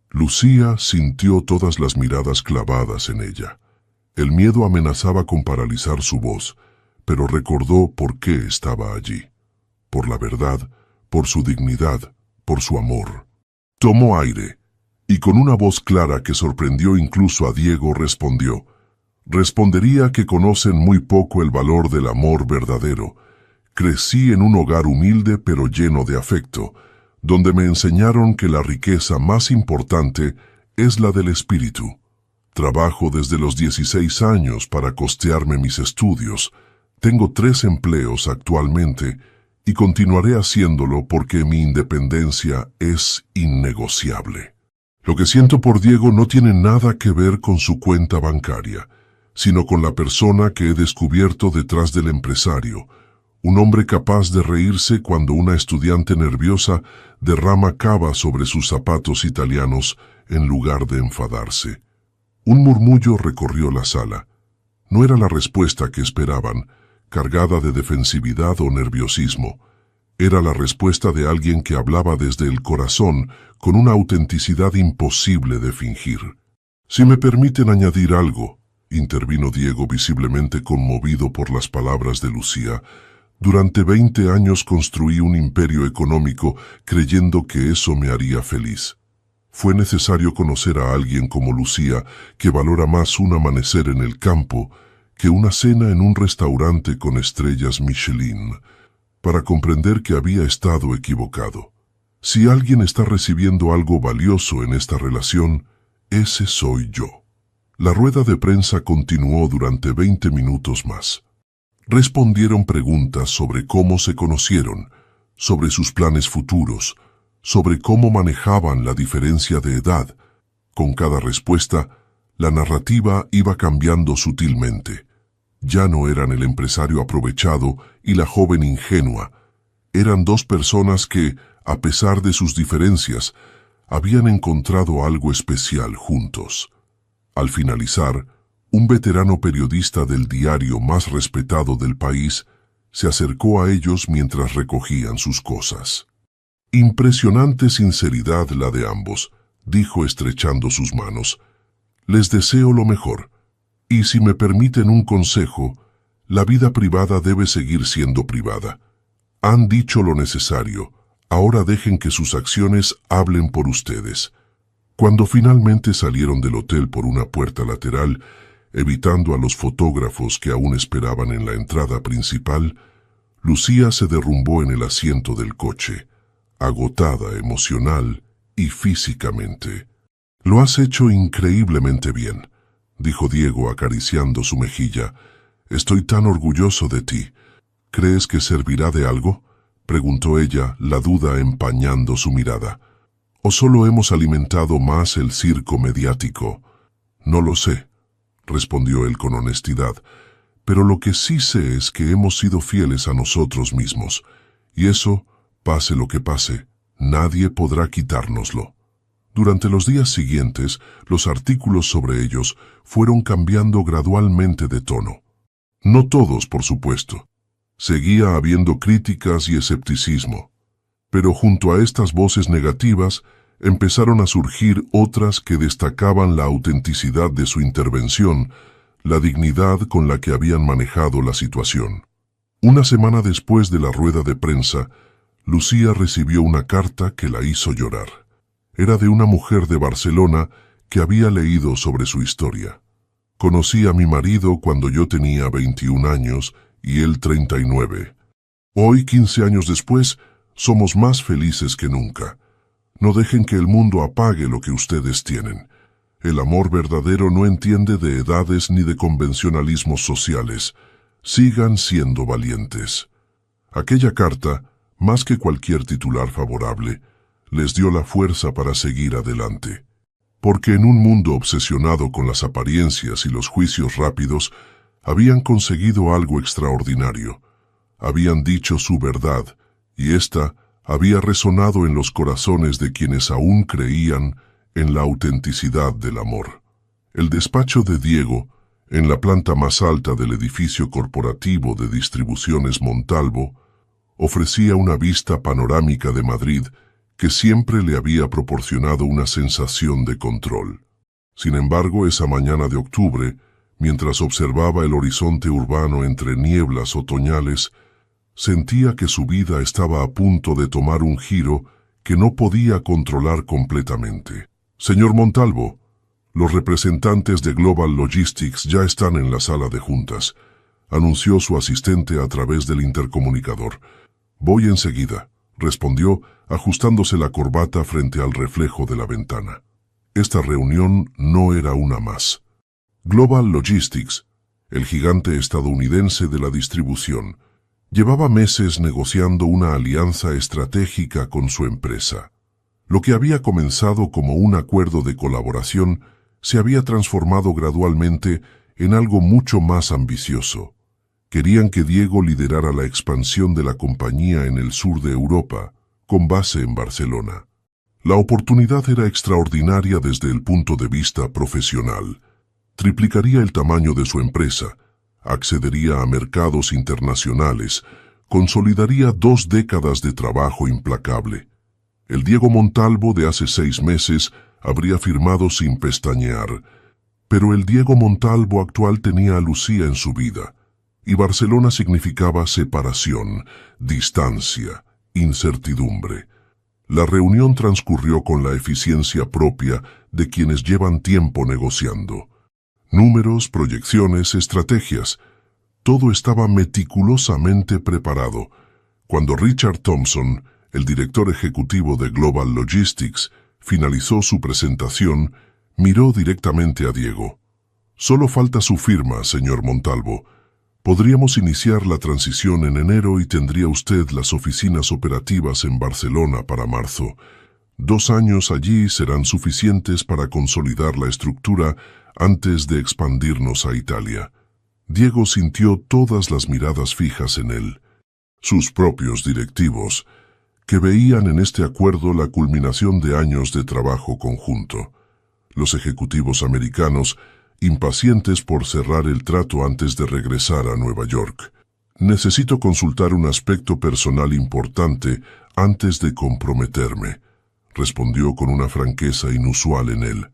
Lucía sintió todas las miradas clavadas en ella. El miedo amenazaba con paralizar su voz, pero recordó por qué estaba allí. Por la verdad, por su dignidad, por su amor. Tomó aire, y con una voz clara que sorprendió incluso a Diego respondió. Respondería que conocen muy poco el valor del amor verdadero. Crecí en un hogar humilde pero lleno de afecto, donde me enseñaron que la riqueza más importante es la del espíritu. Trabajo desde los 16 años para costearme mis estudios. Tengo 3 empleos actualmente y continuaré haciéndolo porque mi independencia es innegociable. Lo que siento por Diego no tiene nada que ver con su cuenta bancaria, sino con la persona que he descubierto detrás del empresario, un hombre capaz de reírse cuando una estudiante nerviosa derrama cava sobre sus zapatos italianos en lugar de enfadarse. Un murmullo recorrió la sala. No era la respuesta que esperaban, cargada de defensividad o nerviosismo. Era la respuesta de alguien que hablaba desde el corazón con una autenticidad imposible de fingir. Si me permiten añadir algo, intervino Diego visiblemente conmovido por las palabras de Lucía. Durante 20 años construí un imperio económico creyendo que eso me haría feliz. Fue necesario conocer a alguien como Lucía, que valora más un amanecer en el campo que una cena en un restaurante con estrellas Michelin, para comprender que había estado equivocado. Si alguien está recibiendo algo valioso en esta relación, ese soy yo. La rueda de prensa continuó durante 20 minutos más. Respondieron preguntas sobre cómo se conocieron, sobre sus planes futuros, sobre cómo manejaban la diferencia de edad. Con cada respuesta, la narrativa iba cambiando sutilmente. Ya no eran el empresario aprovechado y la joven ingenua. Eran 2 personas que, a pesar de sus diferencias, habían encontrado algo especial juntos. Al finalizar, Un veterano periodista del diario más respetado del país se acercó a ellos mientras recogían sus cosas. Impresionante sinceridad la de ambos, dijo estrechando sus manos. Les deseo lo mejor. Y si me permiten un consejo, la vida privada debe seguir siendo privada. Han dicho lo necesario, ahora dejen que sus acciones hablen por ustedes. Cuando finalmente salieron del hotel por una puerta lateral, evitando a los fotógrafos que aún esperaban en la entrada principal, Lucía se derrumbó en el asiento del coche, agotada emocional y físicamente. «Lo has hecho increíblemente bien», dijo Diego acariciando su mejilla. «Estoy tan orgulloso de ti». «¿Crees que servirá de algo?», preguntó ella, la duda empañando su mirada. «¿O solo hemos alimentado más el circo mediático?» «No lo sé», respondió él con honestidad, «pero lo que sí sé es que hemos sido fieles a nosotros mismos, y eso, pase lo que pase, nadie podrá quitárnoslo». Durante los días siguientes, los artículos sobre ellos fueron cambiando gradualmente de tono. No todos, por supuesto. Seguía habiendo críticas y escepticismo. Pero junto a estas voces negativas, empezaron a surgir otras que destacaban la autenticidad de su intervención, la dignidad con la que habían manejado la situación. Una semana después de la rueda de prensa, Lucía recibió una carta que la hizo llorar. Era de una mujer de Barcelona que había leído sobre su historia. «Conocí a mi marido cuando yo tenía 21 años y él 39. Hoy, 15 años después, somos más felices que nunca. No dejen que el mundo apague lo que ustedes tienen. El amor verdadero no entiende de edades ni de convencionalismos sociales. Sigan siendo valientes». Aquella carta, más que cualquier titular favorable, les dio la fuerza para seguir adelante. Porque en un mundo obsesionado con las apariencias y los juicios rápidos, habían conseguido algo extraordinario. Habían dicho su verdad, y ésta había resonado en los corazones de quienes aún creían en la autenticidad del amor. El despacho de Diego, en la planta más alta del edificio corporativo de Distribuciones Montalvo, ofrecía una vista panorámica de Madrid que siempre le había proporcionado una sensación de control. Sin embargo, esa mañana de octubre, mientras observaba el horizonte urbano entre nieblas otoñales, sentía que su vida estaba a punto de tomar un giro que no podía controlar completamente. «Señor Montalvo, los representantes de Global Logistics ya están en la sala de juntas», anunció su asistente a través del intercomunicador. «Voy enseguida», respondió, ajustándose la corbata frente al reflejo de la ventana. Esta reunión no era una más. Global Logistics, el gigante estadounidense de la distribución, llevaba meses negociando una alianza estratégica con su empresa. Lo que había comenzado como un acuerdo de colaboración se había transformado gradualmente en algo mucho más ambicioso. Querían que Diego liderara la expansión de la compañía en el sur de Europa, con base en Barcelona. La oportunidad era extraordinaria desde el punto de vista profesional. Triplicaría el tamaño de su empresa, accedería a mercados internacionales, consolidaría 2 décadas de trabajo implacable. El Diego Montalvo de hace 6 meses habría firmado sin pestañear, pero el Diego Montalvo actual tenía a Lucía en su vida, y Barcelona significaba separación, distancia, incertidumbre. La reunión transcurrió con la eficiencia propia de quienes llevan tiempo negociando. Números, proyecciones, estrategias, todo estaba meticulosamente preparado. Cuando Richard Thompson, el director ejecutivo de Global Logistics, finalizó su presentación, miró directamente a Diego. «Solo falta su firma, señor Montalvo. Podríamos iniciar la transición en enero y tendría usted las oficinas operativas en Barcelona para marzo. 2 años allí serán suficientes para consolidar la estructura antes de expandirnos a Italia». Diego sintió todas las miradas fijas en él. Sus propios directivos, que veían en este acuerdo la culminación de años de trabajo conjunto. Los ejecutivos americanos impacientes por cerrar el trato antes de regresar a Nueva York. Necesito consultar un aspecto personal importante antes de comprometerme, respondió con una franqueza inusual en él.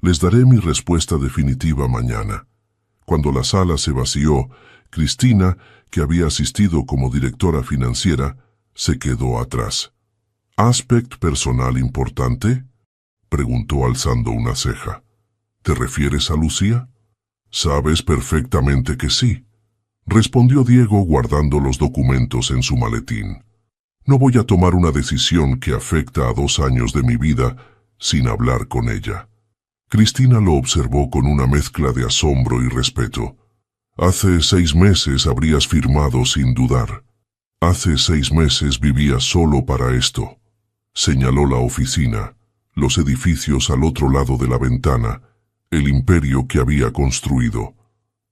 Les daré mi respuesta definitiva mañana. Cuando la sala se vació, Cristina, que había asistido como directora financiera, se quedó atrás. ¿Aspecto personal importante?, preguntó alzando una ceja. ¿Te refieres a Lucía? Sabes perfectamente que sí, respondió Diego guardando los documentos en su maletín. No voy a tomar una decisión que afecta a 2 años de mi vida sin hablar con ella. Cristina lo observó con una mezcla de asombro y respeto. Hace 6 meses habrías firmado sin dudar. Hace 6 meses vivía solo para esto. Señaló la oficina, los edificios al otro lado de la ventana, el imperio que había construido.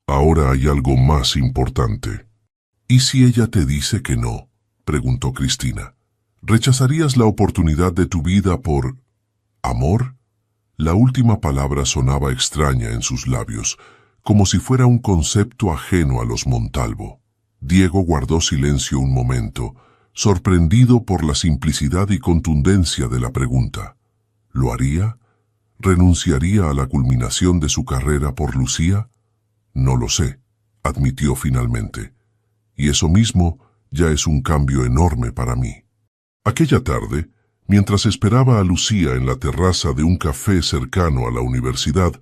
Ahora hay algo más importante. ¿Y si ella te dice que no?, preguntó Cristina. ¿Rechazarías la oportunidad de tu vida por amor? La última palabra sonaba extraña en sus labios, como si fuera un concepto ajeno a los Montalvo. Diego guardó silencio un momento, sorprendido por la simplicidad y contundencia de la pregunta. ¿Lo haría? ¿Renunciaría a la culminación de su carrera por Lucía? No lo sé, admitió finalmente. Y eso mismo ya es un cambio enorme para mí. Aquella tarde, mientras esperaba a Lucía en la terraza de un café cercano a la universidad,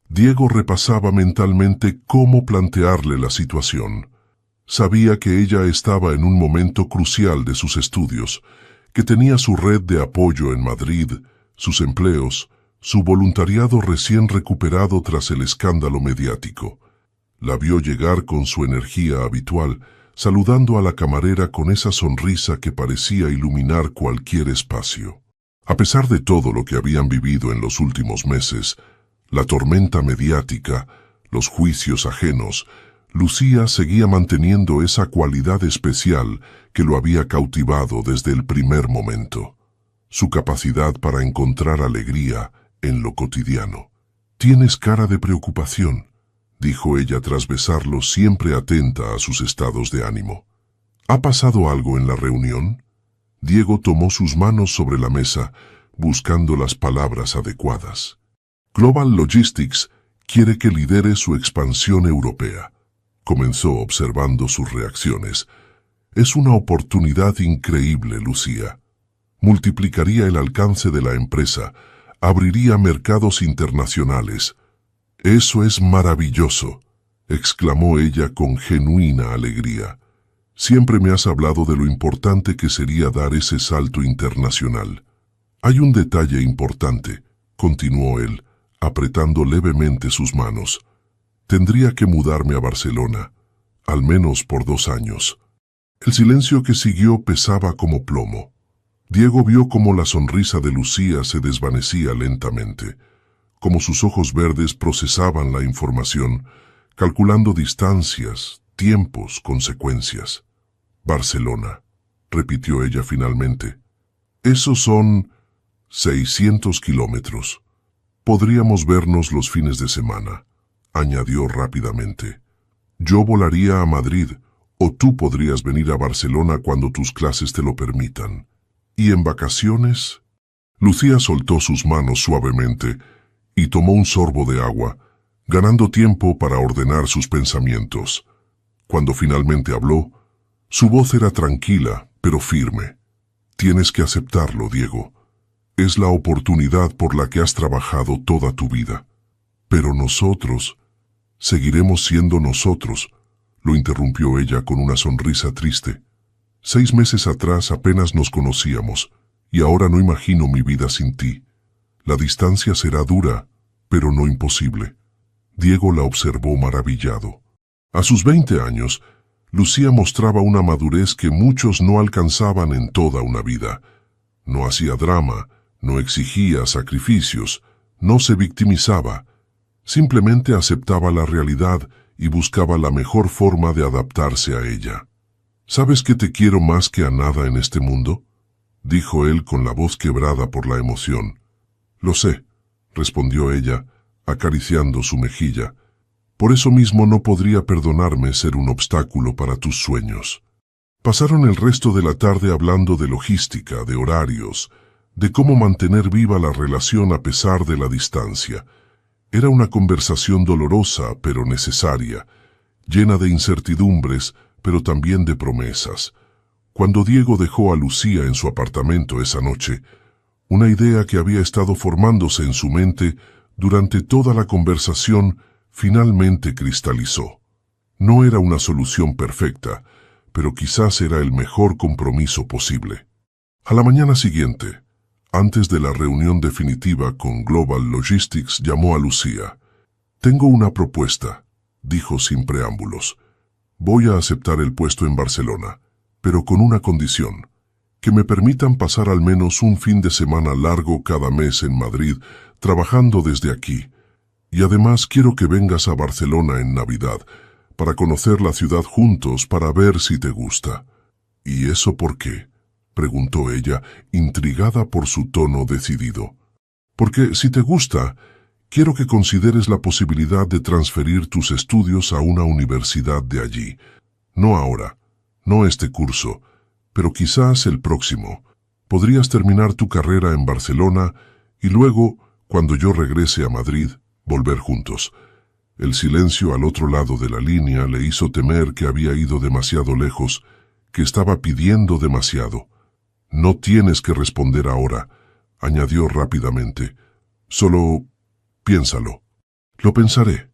Diego repasaba mentalmente cómo plantearle la situación. Sabía que ella estaba en un momento crucial de sus estudios, que tenía su red de apoyo en Madrid, sus empleos, su voluntariado recién recuperado tras el escándalo mediático. La vio llegar con su energía habitual, saludando a la camarera con esa sonrisa que parecía iluminar cualquier espacio. A pesar de todo lo que habían vivido en los últimos meses, la tormenta mediática, los juicios ajenos, Lucía seguía manteniendo esa cualidad especial que lo había cautivado desde el primer momento, su capacidad para encontrar alegría en lo cotidiano. «Tienes cara de preocupación», dijo ella tras besarlo, siempre atenta a sus estados de ánimo. ¿Ha pasado algo en la reunión? Diego tomó sus manos sobre la mesa, buscando las palabras adecuadas. Global Logistics quiere que lidere su expansión europea. Comenzó observando sus reacciones. Es una oportunidad increíble, Lucía. Multiplicaría el alcance de la empresa, abriría mercados internacionales. «Eso es maravilloso», exclamó ella con genuina alegría. «Siempre me has hablado de lo importante que sería dar ese salto internacional. Hay un detalle importante», continuó él, apretando levemente sus manos. «Tendría que mudarme a Barcelona, al menos por 2 años». El silencio que siguió pesaba como plomo. Diego vio cómo la sonrisa de Lucía se desvanecía lentamente, como sus ojos verdes procesaban la información, calculando distancias, tiempos, consecuencias. «Barcelona», repitió ella finalmente. «Esos son 600 kilómetros. Podríamos vernos los fines de semana», añadió rápidamente. «Yo volaría a Madrid, o tú podrías venir a Barcelona cuando tus clases te lo permitan. ¿Y en vacaciones?» Lucía soltó sus manos suavemente y tomó un sorbo de agua, ganando tiempo para ordenar sus pensamientos. Cuando finalmente habló, su voz era tranquila, pero firme. «Tienes que aceptarlo, Diego. Es la oportunidad por la que has trabajado toda tu vida. Pero nosotros seguiremos siendo nosotros», lo interrumpió ella con una sonrisa triste. «6 meses atrás apenas nos conocíamos, y ahora no imagino mi vida sin ti. La distancia será dura, pero no imposible». Diego la observó maravillado. A sus 20 años, Lucía mostraba una madurez que muchos no alcanzaban en toda una vida. No hacía drama, no exigía sacrificios, no se victimizaba. Simplemente aceptaba la realidad y buscaba la mejor forma de adaptarse a ella. «¿Sabes que te quiero más que a nada en este mundo?», dijo él con la voz quebrada por la emoción. «Lo sé», respondió ella, acariciando su mejilla. Por eso mismo no podría perdonarme ser un obstáculo para tus sueños. Pasaron el resto de la tarde hablando de logística, de horarios, de cómo mantener viva la relación a pesar de la distancia. Era una conversación dolorosa, pero necesaria, llena de incertidumbres, pero también de promesas. Cuando Diego dejó a Lucía en su apartamento esa noche, una idea que había estado formándose en su mente durante toda la conversación finalmente cristalizó. No era una solución perfecta, pero quizás era el mejor compromiso posible. A la mañana siguiente, antes de la reunión definitiva con Global Logistics, llamó a Lucía. «Tengo una propuesta», dijo sin preámbulos. «Voy a aceptar el puesto en Barcelona, pero con una condición, que me permitan pasar al menos un fin de semana largo cada mes en Madrid, trabajando desde aquí. Y además quiero que vengas a Barcelona en Navidad, para conocer la ciudad juntos, para ver si te gusta». «¿Y eso por qué?», preguntó ella, intrigada por su tono decidido. «Porque si te gusta, quiero que consideres la posibilidad de transferir tus estudios a una universidad de allí. No ahora, no este curso, pero quizás el próximo. Podrías terminar tu carrera en Barcelona y luego, cuando yo regrese a Madrid, volver juntos». El silencio al otro lado de la línea le hizo temer que había ido demasiado lejos, que estaba pidiendo demasiado. «No tienes que responder ahora», añadió rápidamente. «Solo piénsalo». «Lo pensaré»,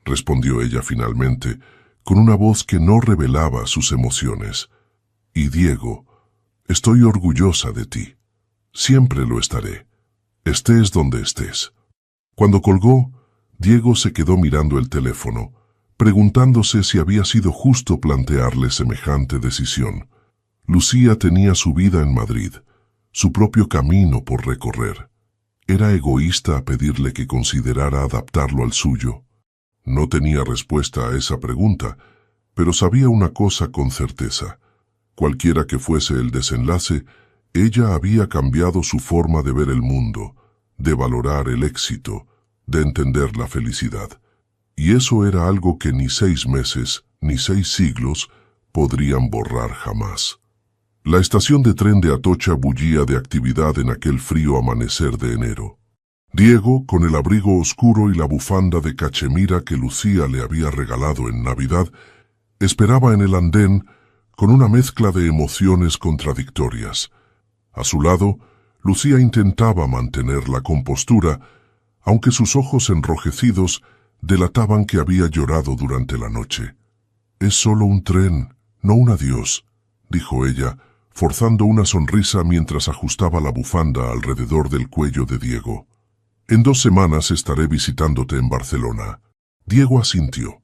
respondió ella finalmente, con una voz que no revelaba sus emociones. «Y Diego, estoy orgullosa de ti. Siempre lo estaré, estés donde estés». Cuando colgó, Diego se quedó mirando el teléfono, preguntándose si había sido justo plantearle semejante decisión. Lucía tenía su vida en Madrid, su propio camino por recorrer. ¿Era egoísta pedirle que considerara adaptarlo al suyo? No tenía respuesta a esa pregunta, pero sabía una cosa con certeza. Cualquiera que fuese el desenlace, ella había cambiado su forma de ver el mundo, de valorar el éxito, de entender la felicidad. Y eso era algo que ni 6 meses, ni 6 siglos podrían borrar jamás. La estación de tren de Atocha bullía de actividad en aquel frío amanecer de enero. Diego, con el abrigo oscuro y la bufanda de cachemira que Lucía le había regalado en Navidad, esperaba en el andén con una mezcla de emociones contradictorias. A su lado, Lucía intentaba mantener la compostura, aunque sus ojos enrojecidos delataban que había llorado durante la noche. «Es solo un tren, no un adiós», dijo ella, forzando una sonrisa mientras ajustaba la bufanda alrededor del cuello de Diego. «En 2 semanas estaré visitándote en Barcelona». Diego asintió,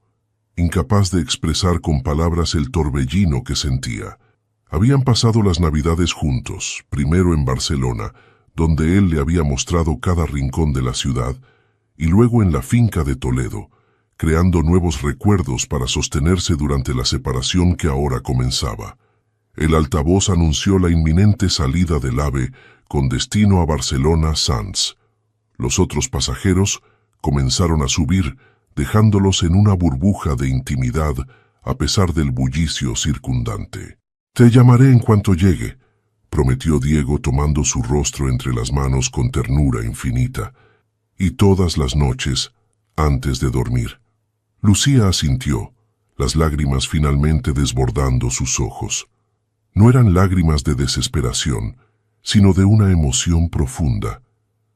incapaz de expresar con palabras el torbellino que sentía. Habían pasado las Navidades juntos, primero en Barcelona, donde él le había mostrado cada rincón de la ciudad, y luego en la finca de Toledo, creando nuevos recuerdos para sostenerse durante la separación que ahora comenzaba. El altavoz anunció la inminente salida del AVE con destino a Barcelona-Sants. Los otros pasajeros comenzaron a subir, dejándolos en una burbuja de intimidad a pesar del bullicio circundante. «Te llamaré en cuanto llegue», prometió Diego tomando su rostro entre las manos con ternura infinita. «Y todas las noches, antes de dormir». Lucía asintió, las lágrimas finalmente desbordando sus ojos. No eran lágrimas de desesperación, sino de una emoción profunda,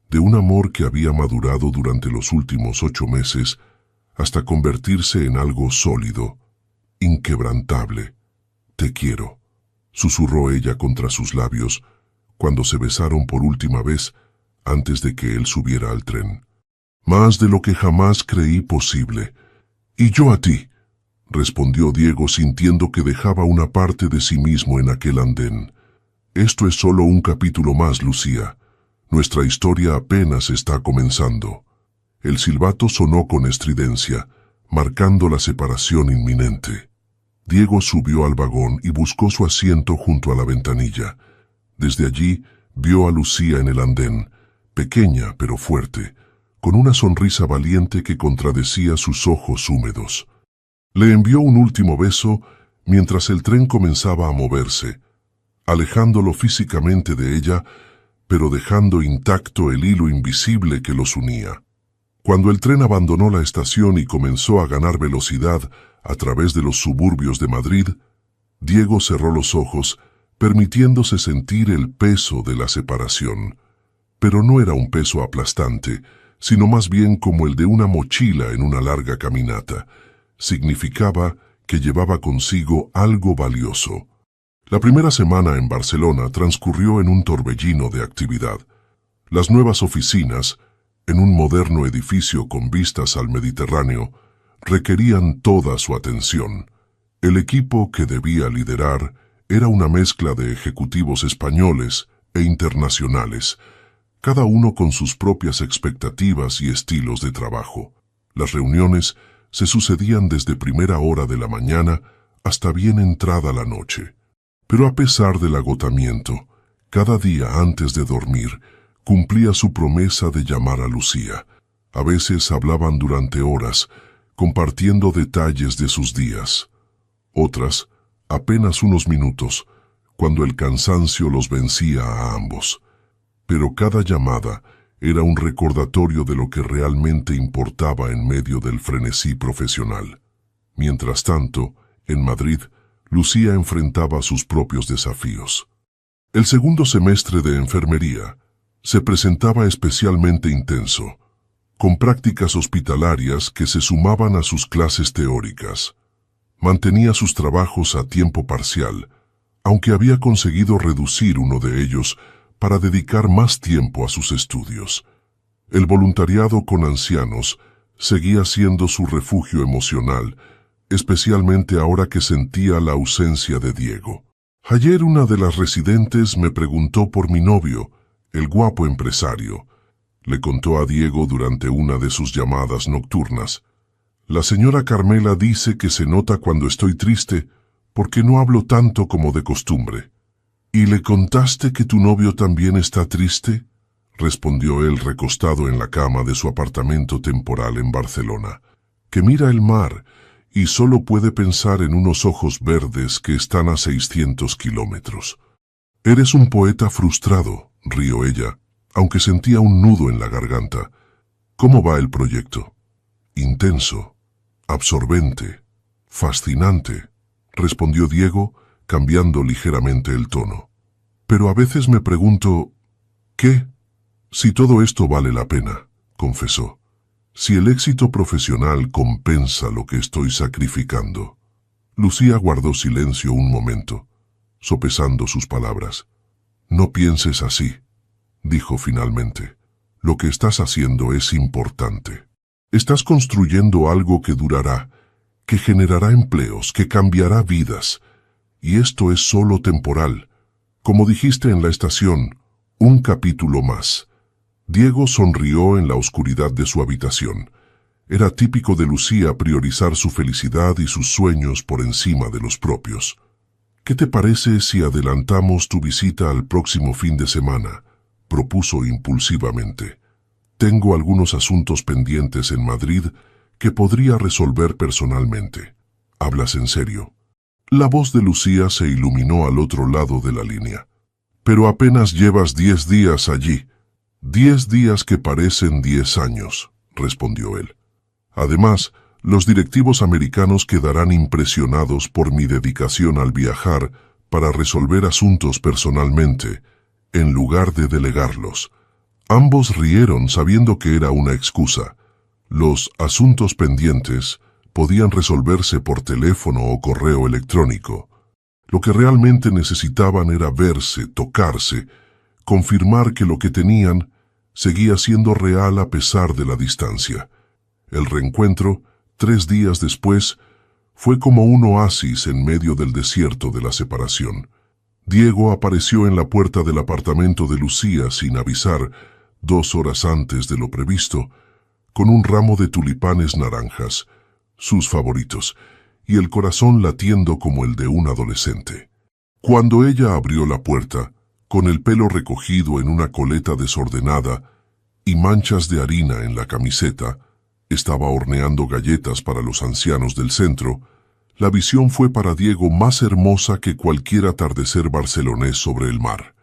de un amor que había madurado durante los últimos 8 meses hasta convertirse en algo sólido, inquebrantable. «Te quiero», susurró ella contra sus labios cuando se besaron por última vez antes de que él subiera al tren. «Más de lo que jamás creí posible. Y yo a ti», respondió Diego sintiendo que dejaba una parte de sí mismo en aquel andén. «Esto es solo un capítulo más, Lucía. Nuestra historia apenas está comenzando». El silbato sonó con estridencia, marcando la separación inminente. Diego subió al vagón y buscó su asiento junto a la ventanilla. Desde allí vio a Lucía en el andén, pequeña pero fuerte, con una sonrisa valiente que contradecía sus ojos húmedos. Le envió un último beso mientras el tren comenzaba a moverse, alejándolo físicamente de ella, pero dejando intacto el hilo invisible que los unía. Cuando el tren abandonó la estación y comenzó a ganar velocidad a través de los suburbios de Madrid, Diego cerró los ojos, permitiéndose sentir el peso de la separación. Pero no era un peso aplastante, sino más bien como el de una mochila en una larga caminata. Significaba que llevaba consigo algo valioso. La primera semana en Barcelona transcurrió en un torbellino de actividad. Las nuevas oficinas, en un moderno edificio con vistas al Mediterráneo, requerían toda su atención. El equipo que debía liderar era una mezcla de ejecutivos españoles e internacionales, cada uno con sus propias expectativas y estilos de trabajo. Las reuniones se sucedían desde primera hora de la mañana hasta bien entrada la noche. Pero a pesar del agotamiento, cada día antes de dormir, cumplía su promesa de llamar a Lucía. A veces hablaban durante horas, compartiendo detalles de sus días. Otras, apenas unos minutos, cuando el cansancio los vencía a ambos. Pero cada llamada era un recordatorio de lo que realmente importaba en medio del frenesí profesional. Mientras tanto, en Madrid, Lucía enfrentaba sus propios desafíos. El segundo semestre de enfermería se presentaba especialmente intenso, con prácticas hospitalarias que se sumaban a sus clases teóricas. Mantenía sus trabajos a tiempo parcial, aunque había conseguido reducir uno de ellos para dedicar más tiempo a sus estudios. El voluntariado con ancianos seguía siendo su refugio emocional, especialmente ahora que sentía la ausencia de Diego. Ayer una de las residentes me preguntó por mi novio, el guapo empresario. Le contó a Diego durante una de sus llamadas nocturnas. La señora Carmela dice que se nota cuando estoy triste porque no hablo tanto como de costumbre. ¿Y le contaste que tu novio también está triste?, respondió él recostado en la cama de su apartamento temporal en Barcelona, que mira el mar y solo puede pensar en unos ojos verdes que están a 600 kilómetros. Eres un poeta frustrado, rió ella, aunque sentía un nudo en la garganta. ¿Cómo va el proyecto? Intenso, absorbente, fascinante, respondió Diego, cambiando ligeramente el tono. Pero a veces me pregunto, ¿qué? Si todo esto vale la pena, confesó. Si el éxito profesional compensa lo que estoy sacrificando. Lucía guardó silencio un momento, sopesando sus palabras. No pienses así, dijo finalmente. Lo que estás haciendo es importante. Estás construyendo algo que durará, que generará empleos, que cambiará vidas. Y esto es solo temporal. Como dijiste en la estación, un capítulo más. Diego sonrió en la oscuridad de su habitación. Era típico de Lucía priorizar su felicidad y sus sueños por encima de los propios. ¿Qué te parece si adelantamos tu visita al próximo fin de semana?, propuso impulsivamente. Tengo algunos asuntos pendientes en Madrid que podría resolver personalmente. ¿Hablas en serio? La voz de Lucía se iluminó al otro lado de la línea. Pero apenas llevas 10 días allí. 10 días que parecen 10 años, respondió él. Además, los directivos americanos quedarán impresionados por mi dedicación al viajar para resolver asuntos personalmente, en lugar de delegarlos. Ambos rieron sabiendo que era una excusa. Los asuntos pendientes podían resolverse por teléfono o correo electrónico. Lo que realmente necesitaban era verse, tocarse, confirmar que lo que tenían seguía siendo real a pesar de la distancia. El reencuentro, 3 días después, fue como un oasis en medio del desierto de la separación. Diego apareció en la puerta del apartamento de Lucía sin avisar, 2 horas antes de lo previsto, con un ramo de tulipanes naranjas, sus favoritos, y el corazón latiendo como el de un adolescente. Cuando ella abrió la puerta, con el pelo recogido en una coleta desordenada, y manchas de harina en la camiseta, estaba horneando galletas para los ancianos del centro, la visión fue para Diego más hermosa que cualquier atardecer barcelonés sobre el mar.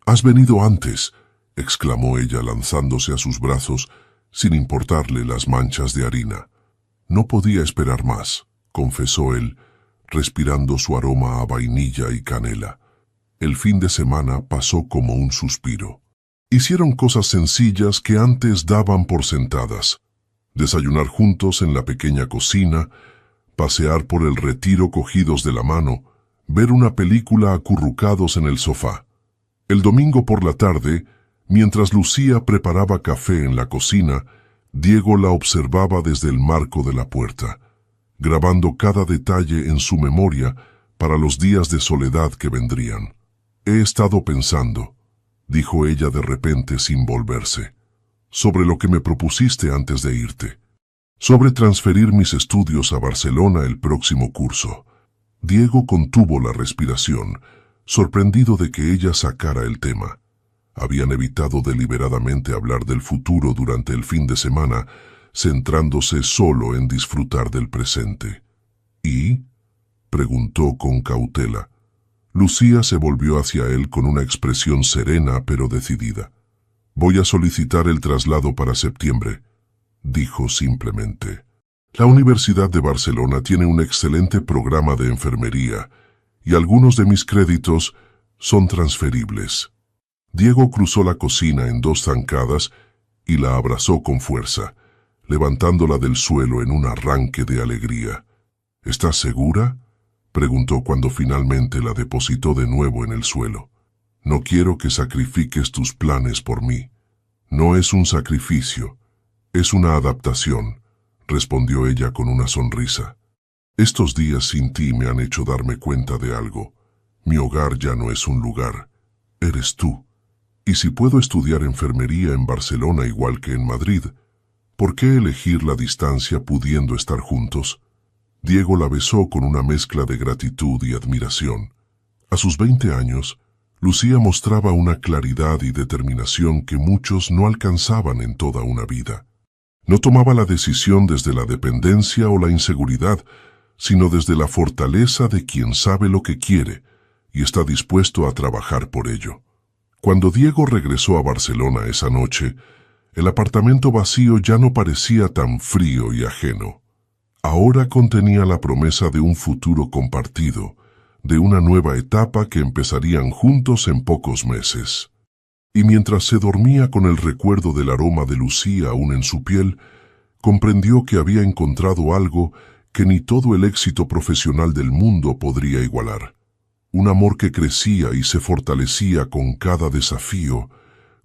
«¡Has venido antes!», exclamó ella lanzándose a sus brazos, sin importarle las manchas de harina. «No podía esperar más», confesó él, respirando su aroma a vainilla y canela. El fin de semana pasó como un suspiro. Hicieron cosas sencillas que antes daban por sentadas. Desayunar juntos en la pequeña cocina, pasear por el Retiro cogidos de la mano, ver una película acurrucados en el sofá. El domingo por la tarde, mientras Lucía preparaba café en la cocina, Diego la observaba desde el marco de la puerta, grabando cada detalle en su memoria para los días de soledad que vendrían. «He estado pensando», dijo ella de repente sin volverse, «sobre lo que me propusiste antes de irte, sobre transferir mis estudios a Barcelona el próximo curso». Diego contuvo la respiración, sorprendido de que ella sacara el tema. Habían evitado deliberadamente hablar del futuro durante el fin de semana, centrándose solo en disfrutar del presente. «¿Y?», preguntó con cautela. Lucía se volvió hacia él con una expresión serena pero decidida. «Voy a solicitar el traslado para septiembre», dijo simplemente. «La Universidad de Barcelona tiene un excelente programa de enfermería y algunos de mis créditos son transferibles». Diego cruzó la cocina en 2 zancadas y la abrazó con fuerza, levantándola del suelo en un arranque de alegría. «¿Estás segura?», preguntó cuando finalmente la depositó de nuevo en el suelo. «No quiero que sacrifiques tus planes por mí». «No es un sacrificio, es una adaptación», respondió ella con una sonrisa. «Estos días sin ti me han hecho darme cuenta de algo. Mi hogar ya no es un lugar, eres tú. Y si puedo estudiar enfermería en Barcelona igual que en Madrid, ¿por qué elegir la distancia pudiendo estar juntos?». Diego la besó con una mezcla de gratitud y admiración. A sus 20 años, Lucía mostraba una claridad y determinación que muchos no alcanzaban en toda una vida. No tomaba la decisión desde la dependencia o la inseguridad, sino desde la fortaleza de quien sabe lo que quiere y está dispuesto a trabajar por ello. Cuando Diego regresó a Barcelona esa noche, el apartamento vacío ya no parecía tan frío y ajeno. Ahora contenía la promesa de un futuro compartido, de una nueva etapa que empezarían juntos en pocos meses. Y mientras se dormía con el recuerdo del aroma de Lucía aún en su piel, comprendió que había encontrado algo que ni todo el éxito profesional del mundo podría igualar. Un amor que crecía y se fortalecía con cada desafío,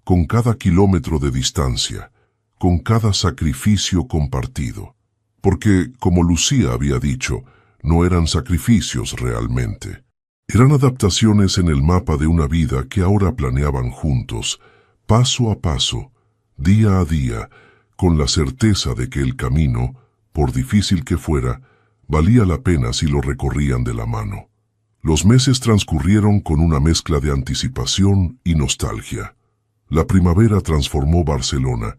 con cada kilómetro de distancia, con cada sacrificio compartido. Porque, como Lucía había dicho, no eran sacrificios realmente. Eran adaptaciones en el mapa de una vida que ahora planeaban juntos, paso a paso, día a día, con la certeza de que el camino, por difícil que fuera, valía la pena si lo recorrían de la mano. Los meses transcurrieron con una mezcla de anticipación y nostalgia. La primavera transformó Barcelona,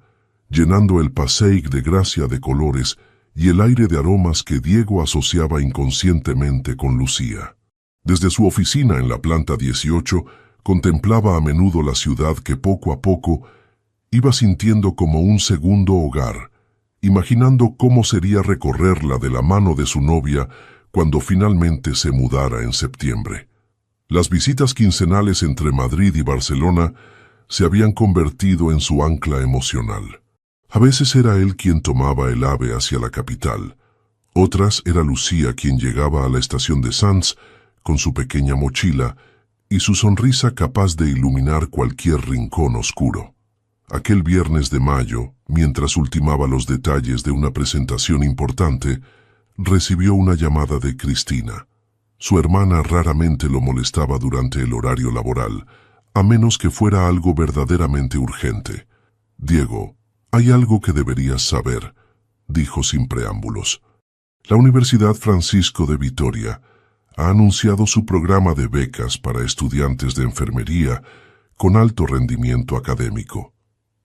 llenando el Passeig de gracia de colores y el aire de aromas que Diego asociaba inconscientemente con Lucía. Desde su oficina en la planta 18, contemplaba a menudo la ciudad que poco a poco iba sintiendo como un segundo hogar, imaginando cómo sería recorrerla de la mano de su novia cuando finalmente se mudara en septiembre. Las visitas quincenales entre Madrid y Barcelona se habían convertido en su ancla emocional. A veces era él quien tomaba el AVE hacia la capital. Otras era Lucía quien llegaba a la estación de Sants con su pequeña mochila y su sonrisa capaz de iluminar cualquier rincón oscuro. Aquel viernes de mayo, mientras ultimaba los detalles de una presentación importante, recibió una llamada de Cristina. Su hermana raramente lo molestaba durante el horario laboral, a menos que fuera algo verdaderamente urgente. «Diego, hay algo que deberías saber», dijo sin preámbulos. La Universidad Francisco de Vitoria ha anunciado su programa de becas para estudiantes de enfermería con alto rendimiento académico.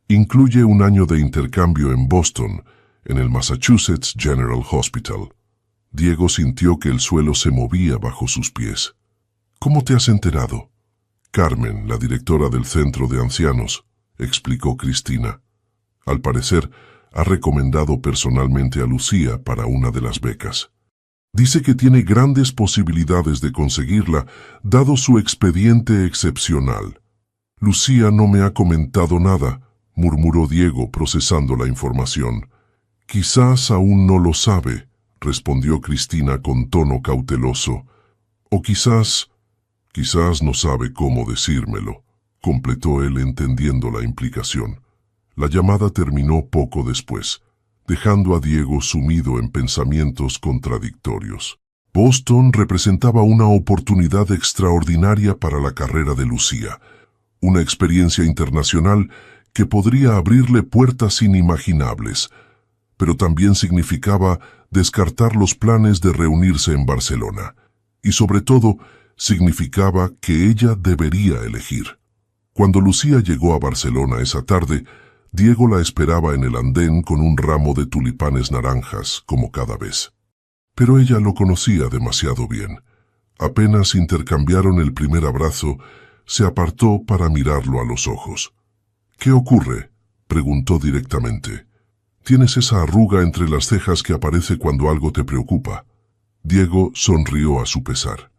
Incluye un año de intercambio en Boston, en el Massachusetts General Hospital. Diego sintió que el suelo se movía bajo sus pies. ¿Cómo te has enterado? Carmen, la directora del centro de ancianos, explicó Cristina. Al parecer, ha recomendado personalmente a Lucía para una de las becas. Dice que tiene grandes posibilidades de conseguirla, dado su expediente excepcional. Lucía no me ha comentado nada, murmuró Diego procesando la información. Quizás aún no lo sabe, respondió Cristina con tono cauteloso. O quizás no sabe cómo decírmelo, completó él entendiendo la implicación. La llamada terminó poco después, dejando a Diego sumido en pensamientos contradictorios. Boston representaba una oportunidad extraordinaria para la carrera de Lucía, una experiencia internacional que podría abrirle puertas inimaginables, pero también significaba descartar los planes de reunirse en Barcelona, y sobre todo significaba que ella debería elegir. Cuando Lucía llegó a Barcelona esa tarde, Diego la esperaba en el andén con un ramo de tulipanes naranjas, como cada vez. Pero ella lo conocía demasiado bien. Apenas intercambiaron el primer abrazo, se apartó para mirarlo a los ojos. «¿Qué ocurre?», preguntó directamente. «Tienes esa arruga entre las cejas que aparece cuando algo te preocupa». Diego sonrió a su pesar.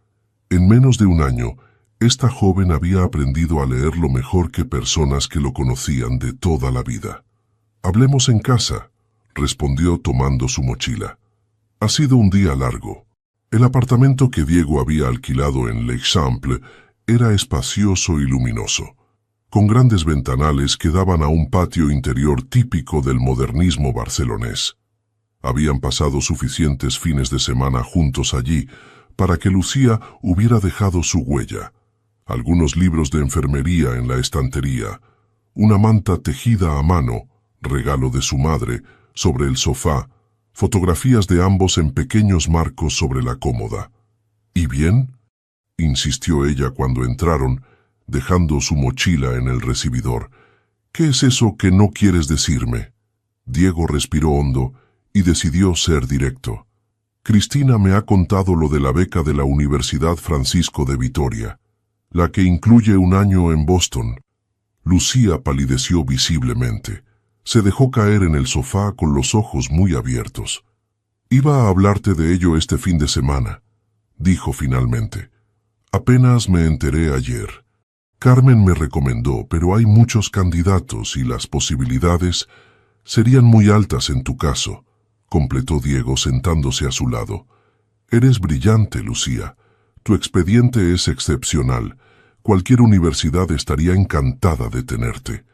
En menos de un año, esta joven había aprendido a leerlo mejor que personas que lo conocían de toda la vida. «Hablemos en casa», respondió tomando su mochila. «Ha sido un día largo». El apartamento que Diego había alquilado en l'Eixample era espacioso y luminoso, con grandes ventanales que daban a un patio interior típico del modernismo barcelonés. Habían pasado suficientes fines de semana juntos allí para que Lucía hubiera dejado su huella. Algunos libros de enfermería en la estantería, una manta tejida a mano, regalo de su madre, sobre el sofá, fotografías de ambos en pequeños marcos sobre la cómoda. «¿Y bien?», insistió ella cuando entraron, dejando su mochila en el recibidor. «¿Qué es eso que no quieres decirme?». Diego respiró hondo y decidió ser directo. «Cristina me ha contado lo de la beca de la Universidad Francisco de Vitoria, la que incluye un año en Boston». Lucía palideció visiblemente. Se dejó caer en el sofá con los ojos muy abiertos. «Iba a hablarte de ello este fin de semana», dijo finalmente. «Apenas me enteré ayer. Carmen me recomendó, pero hay muchos candidatos y las posibilidades serían muy altas en tu caso», completó Diego sentándose a su lado. «Eres brillante, Lucía. Tu expediente es excepcional. Cualquier universidad estaría encantada de tenerte».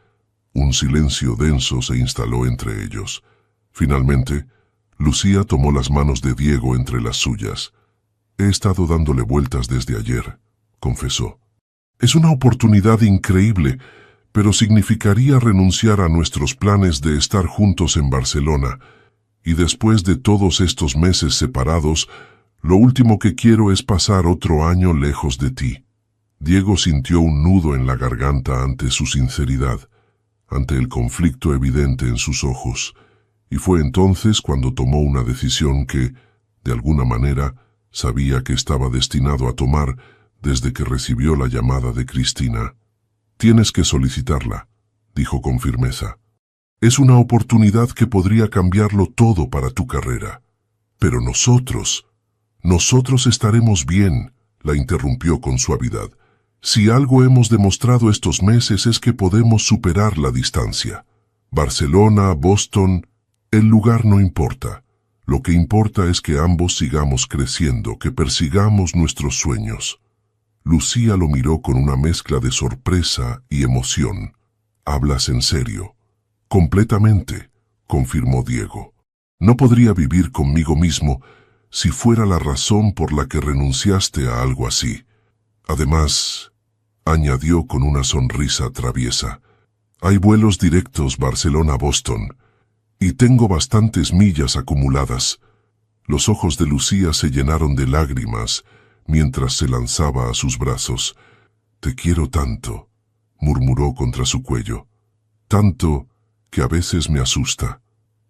Un silencio denso se instaló entre ellos. Finalmente, Lucía tomó las manos de Diego entre las suyas. «He estado dándole vueltas desde ayer», confesó. «Es una oportunidad increíble, pero significaría renunciar a nuestros planes de estar juntos en Barcelona, y después de todos estos meses separados, lo último que quiero es pasar otro año lejos de ti». Diego sintió un nudo en la garganta ante su sinceridad, ante el conflicto evidente en sus ojos, y fue entonces cuando tomó una decisión que, de alguna manera, sabía que estaba destinado a tomar desde que recibió la llamada de Cristina. «Tienes que solicitarla», dijo con firmeza. «Es una oportunidad que podría cambiarlo todo para tu carrera». «Pero nosotros estaremos bien», la interrumpió con suavidad. «Si algo hemos demostrado estos meses es que podemos superar la distancia. Barcelona, Boston, el lugar no importa. Lo que importa es que ambos sigamos creciendo, que persigamos nuestros sueños». Lucía lo miró con una mezcla de sorpresa y emoción. «¿Hablas en serio?» «Completamente», confirmó Diego. «No podría vivir conmigo mismo si fuera la razón por la que renunciaste a algo así. Además», añadió con una sonrisa traviesa, «hay vuelos directos Barcelona-Boston, y tengo bastantes millas acumuladas». Los ojos de Lucía se llenaron de lágrimas mientras se lanzaba a sus brazos. «Te quiero tanto», murmuró contra su cuello. tanto que a veces me asusta.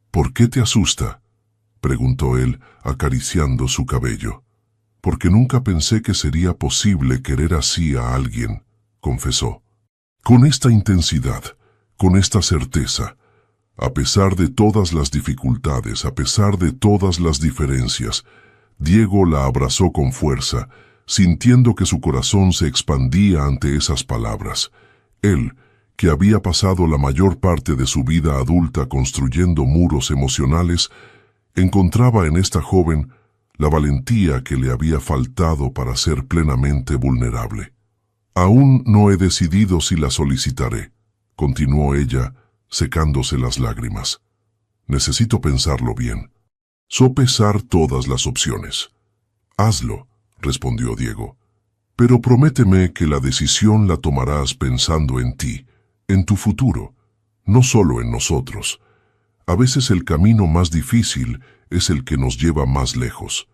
¿Por qué te asusta?, preguntó él, acariciando su cabello. Porque nunca pensé que sería posible querer así a alguien, confesó. Con esta intensidad, con esta certeza, a pesar de todas las dificultades, a pesar de todas las diferencias, Diego la abrazó con fuerza, sintiendo que su corazón se expandía ante esas palabras. Él, que había pasado la mayor parte de su vida adulta construyendo muros emocionales, encontraba en esta joven la valentía que le había faltado para ser plenamente vulnerable. Aún no he decidido si la solicitaré, continuó ella, secándose las lágrimas. Necesito pensarlo bien. Sopesar todas las opciones. Hazlo, respondió Diego. Pero prométeme que la decisión la tomarás pensando en ti, en tu futuro, no solo en nosotros. A veces el camino más difícil es el que nos lleva más lejos.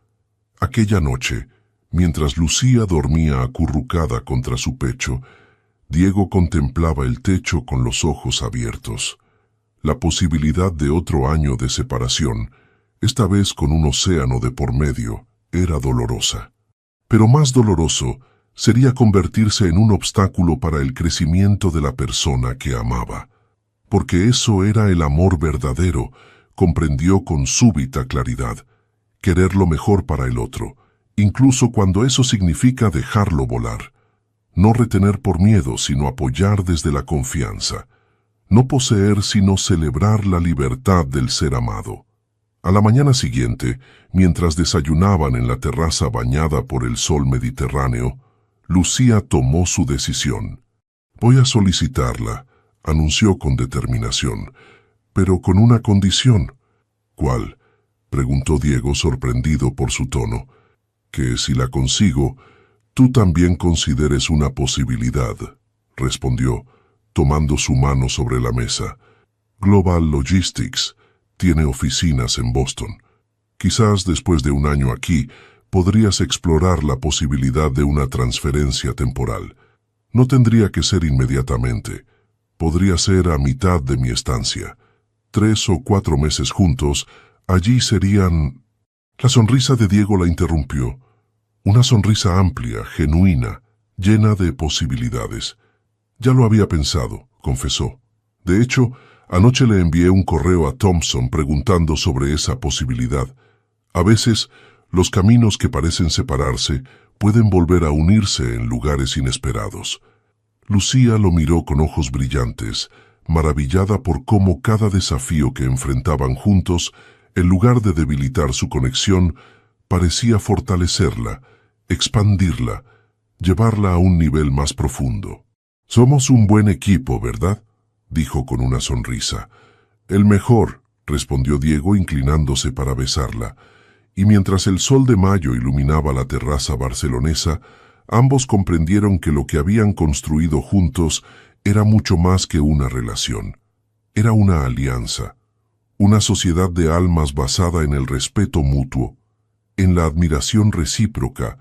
Aquella noche, mientras Lucía dormía acurrucada contra su pecho, Diego contemplaba el techo con los ojos abiertos. La posibilidad de otro año de separación, esta vez con un océano de por medio, era dolorosa. Pero más doloroso sería convertirse en un obstáculo para el crecimiento de la persona que amaba. Porque eso era el amor verdadero, comprendió con súbita claridad. Querer lo mejor para el otro, incluso cuando eso significa dejarlo volar. No retener por miedo, sino apoyar desde la confianza. No poseer, sino celebrar la libertad del ser amado. A la mañana siguiente, mientras desayunaban en la terraza bañada por el sol mediterráneo, Lucía tomó su decisión. Voy a solicitarla, anunció con determinación, pero con una condición. ¿Cuál?, preguntó Diego sorprendido por su tono. Que si la consigo, tú también consideres una posibilidad, respondió, tomando su mano sobre la mesa. Global Logistics tiene oficinas en Boston. Quizás después de un año aquí, podrías explorar la posibilidad de una transferencia temporal. No tendría que ser inmediatamente. Podría ser a mitad de mi estancia. 3 o 4 meses juntos, allí serían... La sonrisa de Diego la interrumpió. Una sonrisa amplia, genuina, llena de posibilidades. Ya lo había pensado, confesó. De hecho, anoche le envié un correo a Thompson preguntando sobre esa posibilidad. A veces, los caminos que parecen separarse pueden volver a unirse en lugares inesperados. Lucía lo miró con ojos brillantes, maravillada por cómo cada desafío que enfrentaban juntos, en lugar de debilitar su conexión, parecía fortalecerla, expandirla, llevarla a un nivel más profundo. «Somos un buen equipo, ¿verdad?», dijo con una sonrisa. «El mejor», respondió Diego inclinándose para besarla, y mientras el sol de mayo iluminaba la terraza barcelonesa, ambos comprendieron que lo que habían construido juntos era mucho más que una relación. Era una alianza, una sociedad de almas basada en el respeto mutuo, en la admiración recíproca,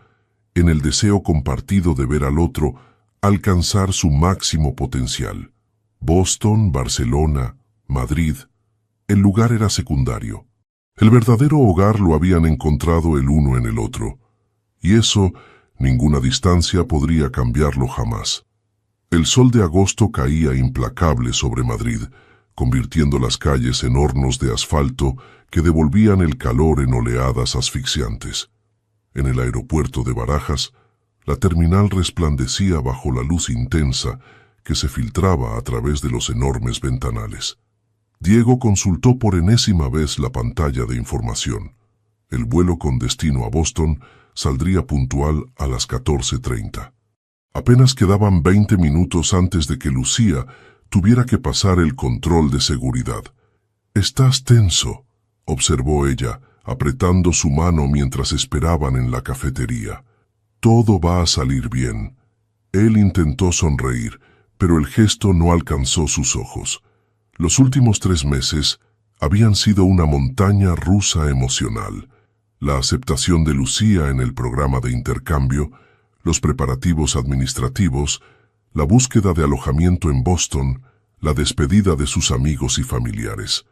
en el deseo compartido de ver al otro alcanzar su máximo potencial. Boston, Barcelona, Madrid, el lugar era secundario. El verdadero hogar lo habían encontrado el uno en el otro, y eso ninguna distancia podría cambiarlo jamás. El sol de agosto caía implacable sobre Madrid, convirtiendo las calles en hornos de asfalto que devolvían el calor en oleadas asfixiantes. En el aeropuerto de Barajas, la terminal resplandecía bajo la luz intensa que se filtraba a través de los enormes ventanales. Diego consultó por enésima vez la pantalla de información. El vuelo con destino a Boston saldría puntual a las 14:30. Apenas quedaban 20 minutos antes de que Lucía tuviera que pasar el control de seguridad. «Estás tenso», observó ella, apretando su mano mientras esperaban en la cafetería. «Todo va a salir bien». Él intentó sonreír, pero el gesto no alcanzó sus ojos. Los últimos 3 meses habían sido una montaña rusa emocional. La aceptación de Lucía en el programa de intercambio, los preparativos administrativos, la búsqueda de alojamiento en Boston, la despedida de sus amigos y familiares.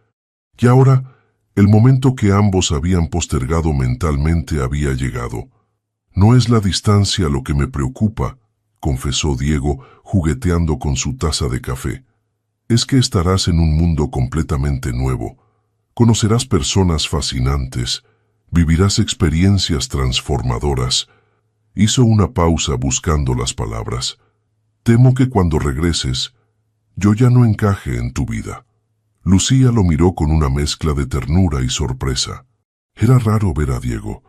Y ahora, el momento que ambos habían postergado mentalmente había llegado. No es la distancia lo que me preocupa, confesó Diego, jugueteando con su taza de café. Es que estarás en un mundo completamente nuevo. Conocerás personas fascinantes, vivirás experiencias transformadoras. Hizo una pausa buscando las palabras. Temo que cuando regreses, yo ya no encaje en tu vida. Lucía lo miró con una mezcla de ternura y sorpresa. Era raro ver a Diego,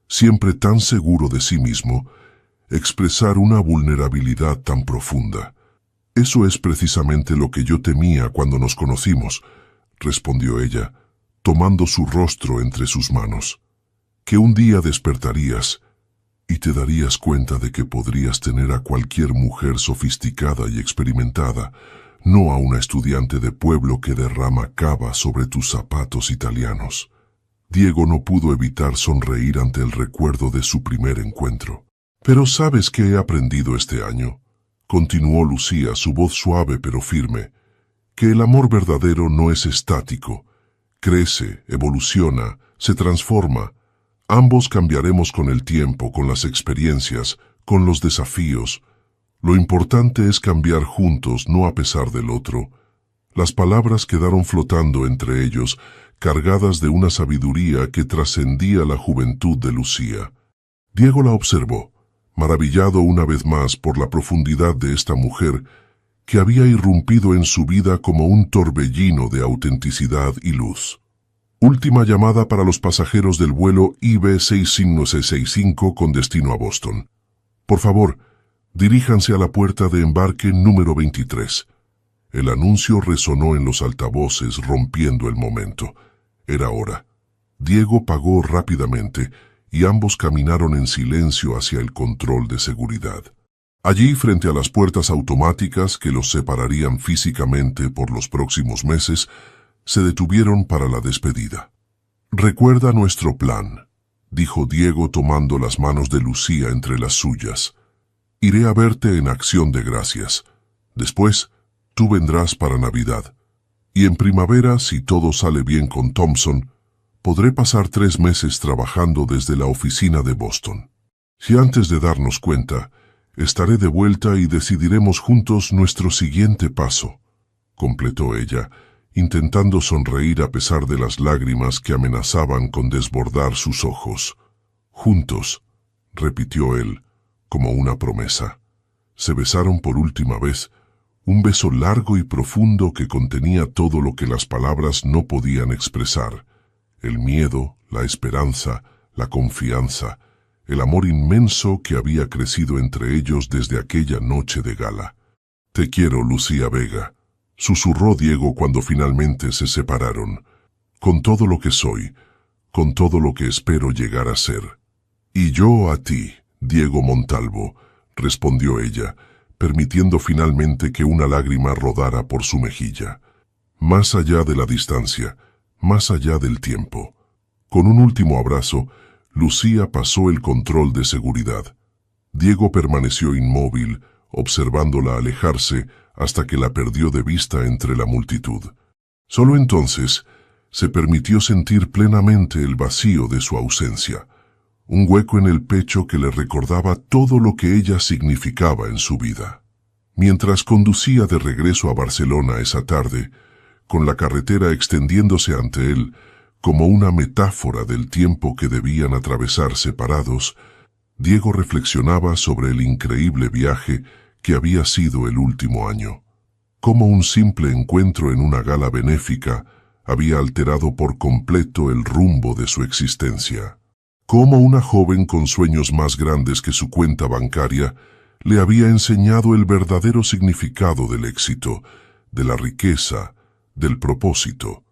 siempre tan seguro de sí mismo, expresar una vulnerabilidad tan profunda. Eso es precisamente lo que yo temía cuando nos conocimos, respondió ella, tomando su rostro entre sus manos. Que un día despertarías y te darías cuenta de que podrías tener a cualquier mujer sofisticada y experimentada, no a una estudiante de pueblo que derrama cava sobre tus zapatos italianos. Diego no pudo evitar sonreír ante el recuerdo de su primer encuentro. Pero ¿sabes qué he aprendido este año?, continuó Lucía, su voz suave pero firme, que el amor verdadero no es estático. Crece, evoluciona, se transforma. Ambos cambiaremos con el tiempo, con las experiencias, con los desafíos. Lo importante es cambiar juntos, no a pesar del otro. Las palabras quedaron flotando entre ellos, cargadas de una sabiduría que trascendía la juventud de Lucía. Diego la observó, maravillado una vez más por la profundidad de esta mujer que había irrumpido en su vida como un torbellino de autenticidad y luz. Última llamada para los pasajeros del vuelo IB665 con destino a Boston. Por favor, diríjanse a la puerta de embarque número 23. El anuncio resonó en los altavoces, rompiendo el momento. Era hora. Diego pagó rápidamente y ambos caminaron en silencio hacia el control de seguridad. Allí, frente a las puertas automáticas que los separarían físicamente por los próximos meses, se detuvieron para la despedida. «Recuerda nuestro plan», dijo Diego tomando las manos de Lucía entre las suyas. «Iré a verte en Acción de Gracias. Después, tú vendrás para Navidad. Y en primavera, si todo sale bien con Thompson, podré pasar 3 meses trabajando desde la oficina de Boston. Si antes de darnos cuenta, estaré de vuelta y decidiremos juntos nuestro siguiente paso», completó ella, intentando sonreír a pesar de las lágrimas que amenazaban con desbordar sus ojos. «Juntos», repitió él, como una promesa. Se besaron por última vez, un beso largo y profundo que contenía todo lo que las palabras no podían expresar: el miedo, la esperanza, la confianza, el amor inmenso que había crecido entre ellos desde aquella noche de gala. «Te quiero, Lucía Vega», susurró Diego cuando finalmente se separaron. «Con todo lo que soy, con todo lo que espero llegar a ser». «Y yo a ti, Diego Montalvo», respondió ella, permitiendo finalmente que una lágrima rodara por su mejilla. Más allá de la distancia, más allá del tiempo. Con un último abrazo, Lucía pasó el control de seguridad. Diego permaneció inmóvil, observándola alejarse hasta que la perdió de vista entre la multitud. Solo entonces se permitió sentir plenamente el vacío de su ausencia, un hueco en el pecho que le recordaba todo lo que ella significaba en su vida. Mientras conducía de regreso a Barcelona esa tarde, con la carretera extendiéndose ante él como una metáfora del tiempo que debían atravesar separados, Diego reflexionaba sobre el increíble viaje que había sido el último año. Cómo un simple encuentro en una gala benéfica había alterado por completo el rumbo de su existencia. Cómo una joven con sueños más grandes que su cuenta bancaria le había enseñado el verdadero significado del éxito, de la riqueza, del propósito.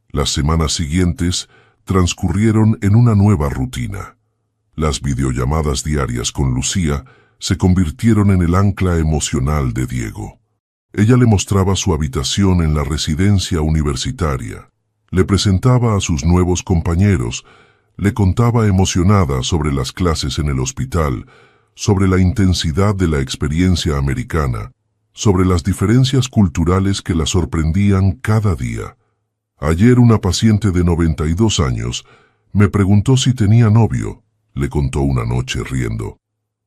Las semanas siguientes transcurrieron en una nueva rutina. Las videollamadas diarias con Lucía se convirtieron en el ancla emocional de Diego. Ella le mostraba su habitación en la residencia universitaria, le presentaba a sus nuevos compañeros, le contaba emocionada sobre las clases en el hospital, sobre la intensidad de la experiencia americana, sobre las diferencias culturales que la sorprendían cada día. Ayer una paciente de 92 años me preguntó si tenía novio, le contó una noche riendo.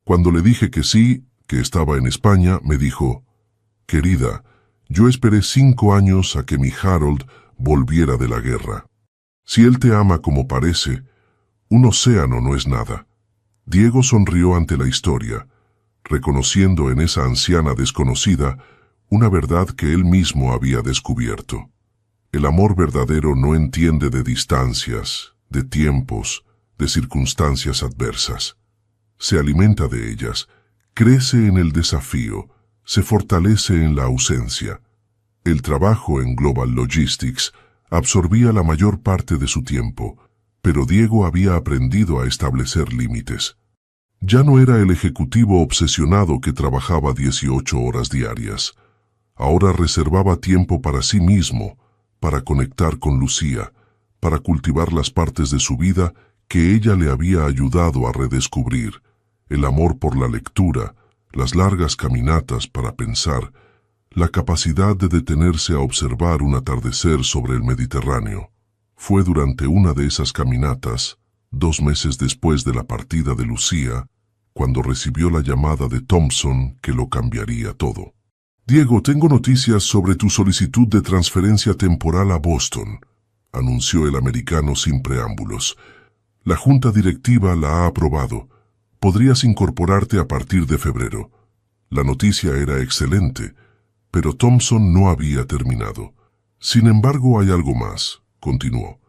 Cuando le dije que sí, que estaba en España, me dijo: «Querida, yo esperé 5 años a que mi Harold volviera de la guerra. Si él te ama como parece, un océano no es nada». Diego sonrió ante la historia, reconociendo en esa anciana desconocida una verdad que él mismo había descubierto. El amor verdadero no entiende de distancias, de tiempos, de circunstancias adversas. Se alimenta de ellas, crece en el desafío, se fortalece en la ausencia. El trabajo en Global Logistics absorbía la mayor parte de su tiempo, pero Diego había aprendido a establecer límites. Ya no era el ejecutivo obsesionado que trabajaba 18 horas diarias. Ahora reservaba tiempo para sí mismo, para conectar con Lucía, para cultivar las partes de su vida que ella le había ayudado a redescubrir: el amor por la lectura, las largas caminatas para pensar, la capacidad de detenerse a observar un atardecer sobre el Mediterráneo. Fue durante una de esas caminatas, 2 meses después de la partida de Lucía, cuando recibió la llamada de Thompson, que lo cambiaría todo. «Diego, tengo noticias sobre tu solicitud de transferencia temporal a Boston», anunció el americano sin preámbulos. «La junta directiva la ha aprobado. Podrías incorporarte a partir de febrero». La noticia era excelente, pero Thompson no había terminado. «Sin embargo, hay algo más», continuó.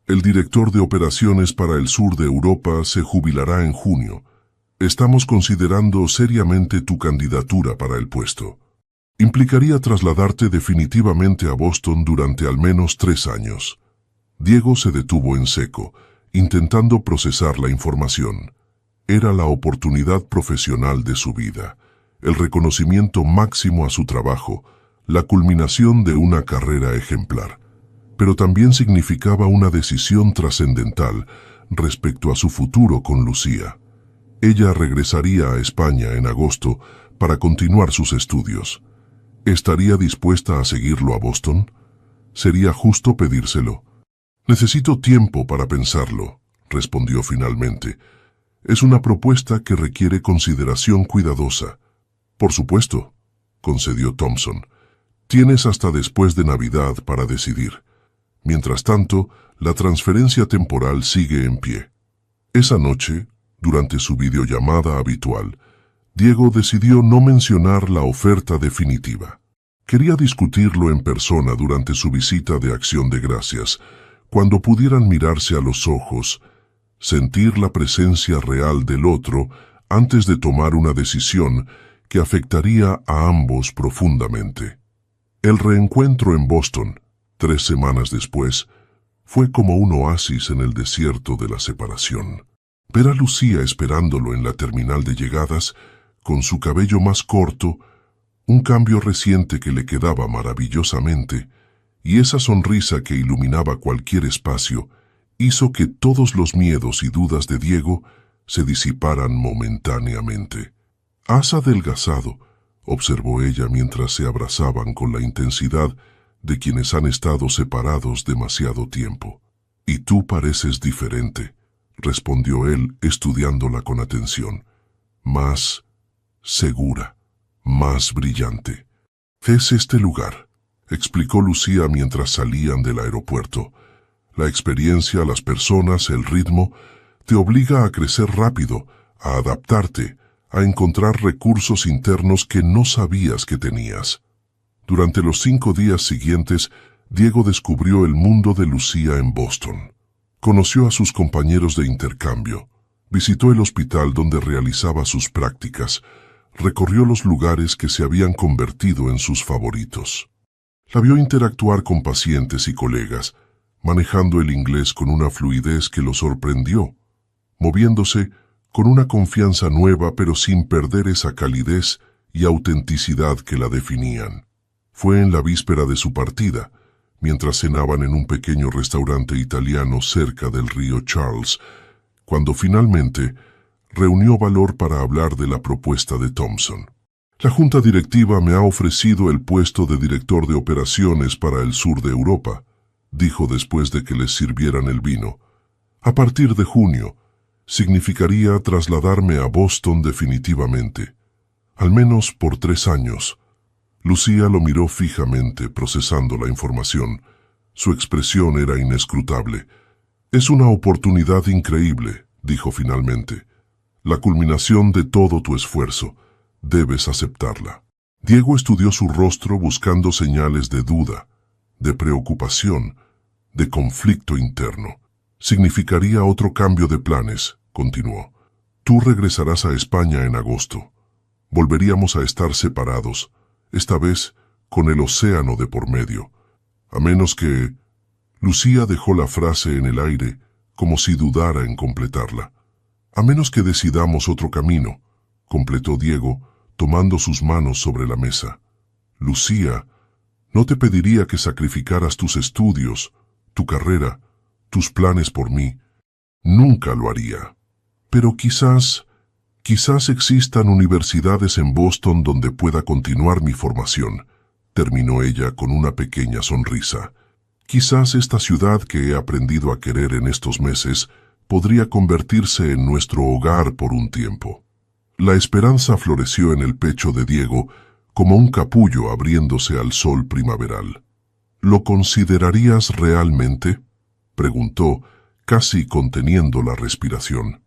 «El director de operaciones para el sur de Europa se jubilará en junio. Estamos considerando seriamente tu candidatura para el puesto. Implicaría trasladarte definitivamente a Boston durante al menos 3 años». Diego se detuvo en seco, intentando procesar la información. Era la oportunidad profesional de su vida, el reconocimiento máximo a su trabajo, la culminación de una carrera ejemplar. Pero también significaba una decisión trascendental respecto a su futuro con Lucía. Ella regresaría a España en agosto para continuar sus estudios. ¿Estaría dispuesta a seguirlo a Boston? Sería justo pedírselo. «Necesito tiempo para pensarlo», respondió finalmente. «Es una propuesta que requiere consideración cuidadosa». «Por supuesto», concedió Thompson. «Tienes hasta después de Navidad para decidir. Mientras tanto, la transferencia temporal sigue en pie». Esa noche, durante su videollamada habitual, Diego decidió no mencionar la oferta definitiva. Quería discutirlo en persona durante su visita de Acción de Gracias, cuando pudieran mirarse a los ojos, sentir la presencia real del otro antes de tomar una decisión que afectaría a ambos profundamente. El reencuentro en Boston, 3 semanas después, fue como un oasis en el desierto de la separación. Ver a Lucía esperándolo en la terminal de llegadas, con su cabello más corto, un cambio reciente que le quedaba maravillosamente, y esa sonrisa que iluminaba cualquier espacio, hizo que todos los miedos y dudas de Diego se disiparan momentáneamente. «Has adelgazado», observó ella mientras se abrazaban con la intensidad de quienes han estado separados demasiado tiempo. «Y tú pareces diferente», respondió él, estudiándola con atención. «Más segura, más brillante». «Es este lugar», explicó Lucía mientras salían del aeropuerto. «La experiencia, las personas, el ritmo, te obliga a crecer rápido, a adaptarte, a encontrar recursos internos que no sabías que tenías». Durante los 5 días siguientes, Diego descubrió el mundo de Lucía en Boston. Conoció a sus compañeros de intercambio, visitó el hospital donde realizaba sus prácticas, recorrió los lugares que se habían convertido en sus favoritos. La vio interactuar con pacientes y colegas, manejando el inglés con una fluidez que lo sorprendió, moviéndose con una confianza nueva pero sin perder esa calidez y autenticidad que la definían. Fue en la víspera de su partida, mientras cenaban en un pequeño restaurante italiano cerca del río Charles, cuando finalmente reunió valor para hablar de la propuesta de Thompson. La junta directiva me ha ofrecido el puesto de director de operaciones para el sur de Europa, dijo después de que les sirvieran el vino. A partir de junio, significaría trasladarme a Boston definitivamente, al menos por 3 años. Lucía lo miró fijamente, procesando la información. Su expresión era inescrutable. «Es una oportunidad increíble», dijo finalmente. «La culminación de todo tu esfuerzo. Debes aceptarla». Diego estudió su rostro buscando señales de duda, de preocupación, de conflicto interno. «Significaría otro cambio de planes», continuó. «Tú regresarás a España en agosto. Volveríamos a estar separados, esta vez con el océano de por medio. A menos que...» Lucía dejó la frase en el aire, como si dudara en completarla. «A menos que decidamos otro camino», completó Diego, tomando sus manos sobre la mesa. «Lucía, no te pediría que sacrificaras tus estudios, tu carrera, tus planes por mí. Nunca lo haría. Pero quizás existan universidades en Boston donde pueda continuar mi formación», terminó ella con una pequeña sonrisa. «Quizás esta ciudad que he aprendido a querer en estos meses podría convertirse en nuestro hogar por un tiempo». La esperanza floreció en el pecho de Diego como un capullo abriéndose al sol primaveral. «¿Lo considerarías realmente?», preguntó, casi conteniendo la respiración.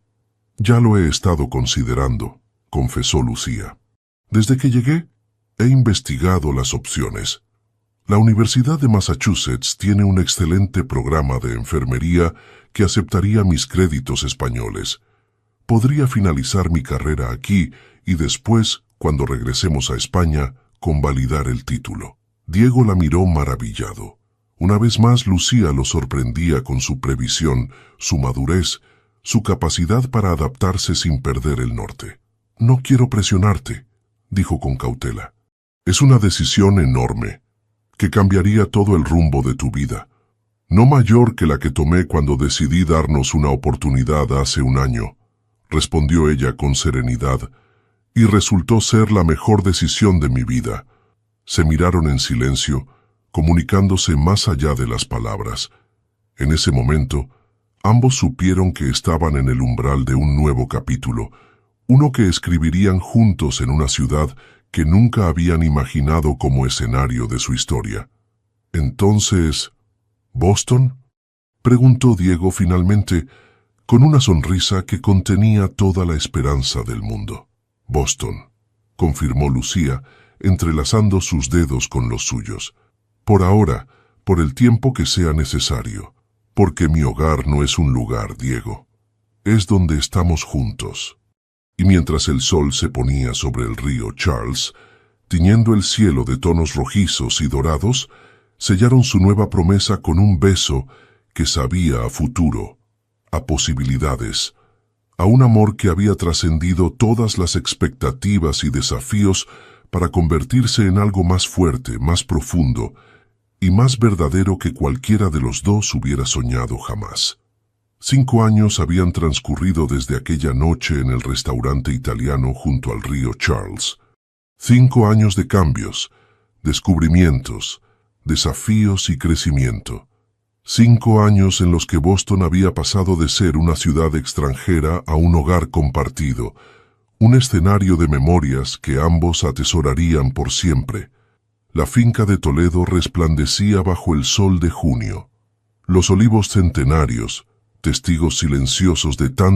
«Ya lo he estado considerando», confesó Lucía. «Desde que llegué, he investigado las opciones. La Universidad de Massachusetts tiene un excelente programa de enfermería que aceptaría mis créditos españoles. Podría finalizar mi carrera aquí y después, cuando regresemos a España, convalidar el título». Diego la miró maravillado. Una vez más Lucía lo sorprendía con su previsión, su madurez, su capacidad para adaptarse sin perder el norte. «No quiero presionarte», dijo con cautela. «Es una decisión enorme, que cambiaría todo el rumbo de tu vida. No mayor que la que tomé cuando decidí darnos una oportunidad hace un año», respondió ella con serenidad, «y resultó ser la mejor decisión de mi vida». Se miraron en silencio, comunicándose más allá de las palabras. En ese momento, ambos supieron que estaban en el umbral de un nuevo capítulo, uno que escribirían juntos en una ciudad que nunca habían imaginado como escenario de su historia. «Entonces, ¿Boston?», preguntó Diego finalmente, con una sonrisa que contenía toda la esperanza del mundo. «Boston», confirmó Lucía, entrelazando sus dedos con los suyos. «Por ahora, por el tiempo que sea necesario, porque mi hogar no es un lugar, Diego. Es donde estamos juntos». Y mientras el sol se ponía sobre el río Charles, tiñendo el cielo de tonos rojizos y dorados, sellaron su nueva promesa con un beso que sabía a futuro, a posibilidades, a un amor que había trascendido todas las expectativas y desafíos para convertirse en algo más fuerte, más profundo y más verdadero que cualquiera de los dos hubiera soñado jamás. 5 años habían transcurrido desde aquella noche en el restaurante italiano junto al río Charles. 5 años de cambios, descubrimientos, desafíos y crecimiento. 5 años en los que Boston había pasado de ser una ciudad extranjera a un hogar compartido, un escenario de memorias que ambos atesorarían por siempre. La finca de Toledo resplandecía bajo el sol de junio. Los olivos centenarios, testigos silenciosos de tantos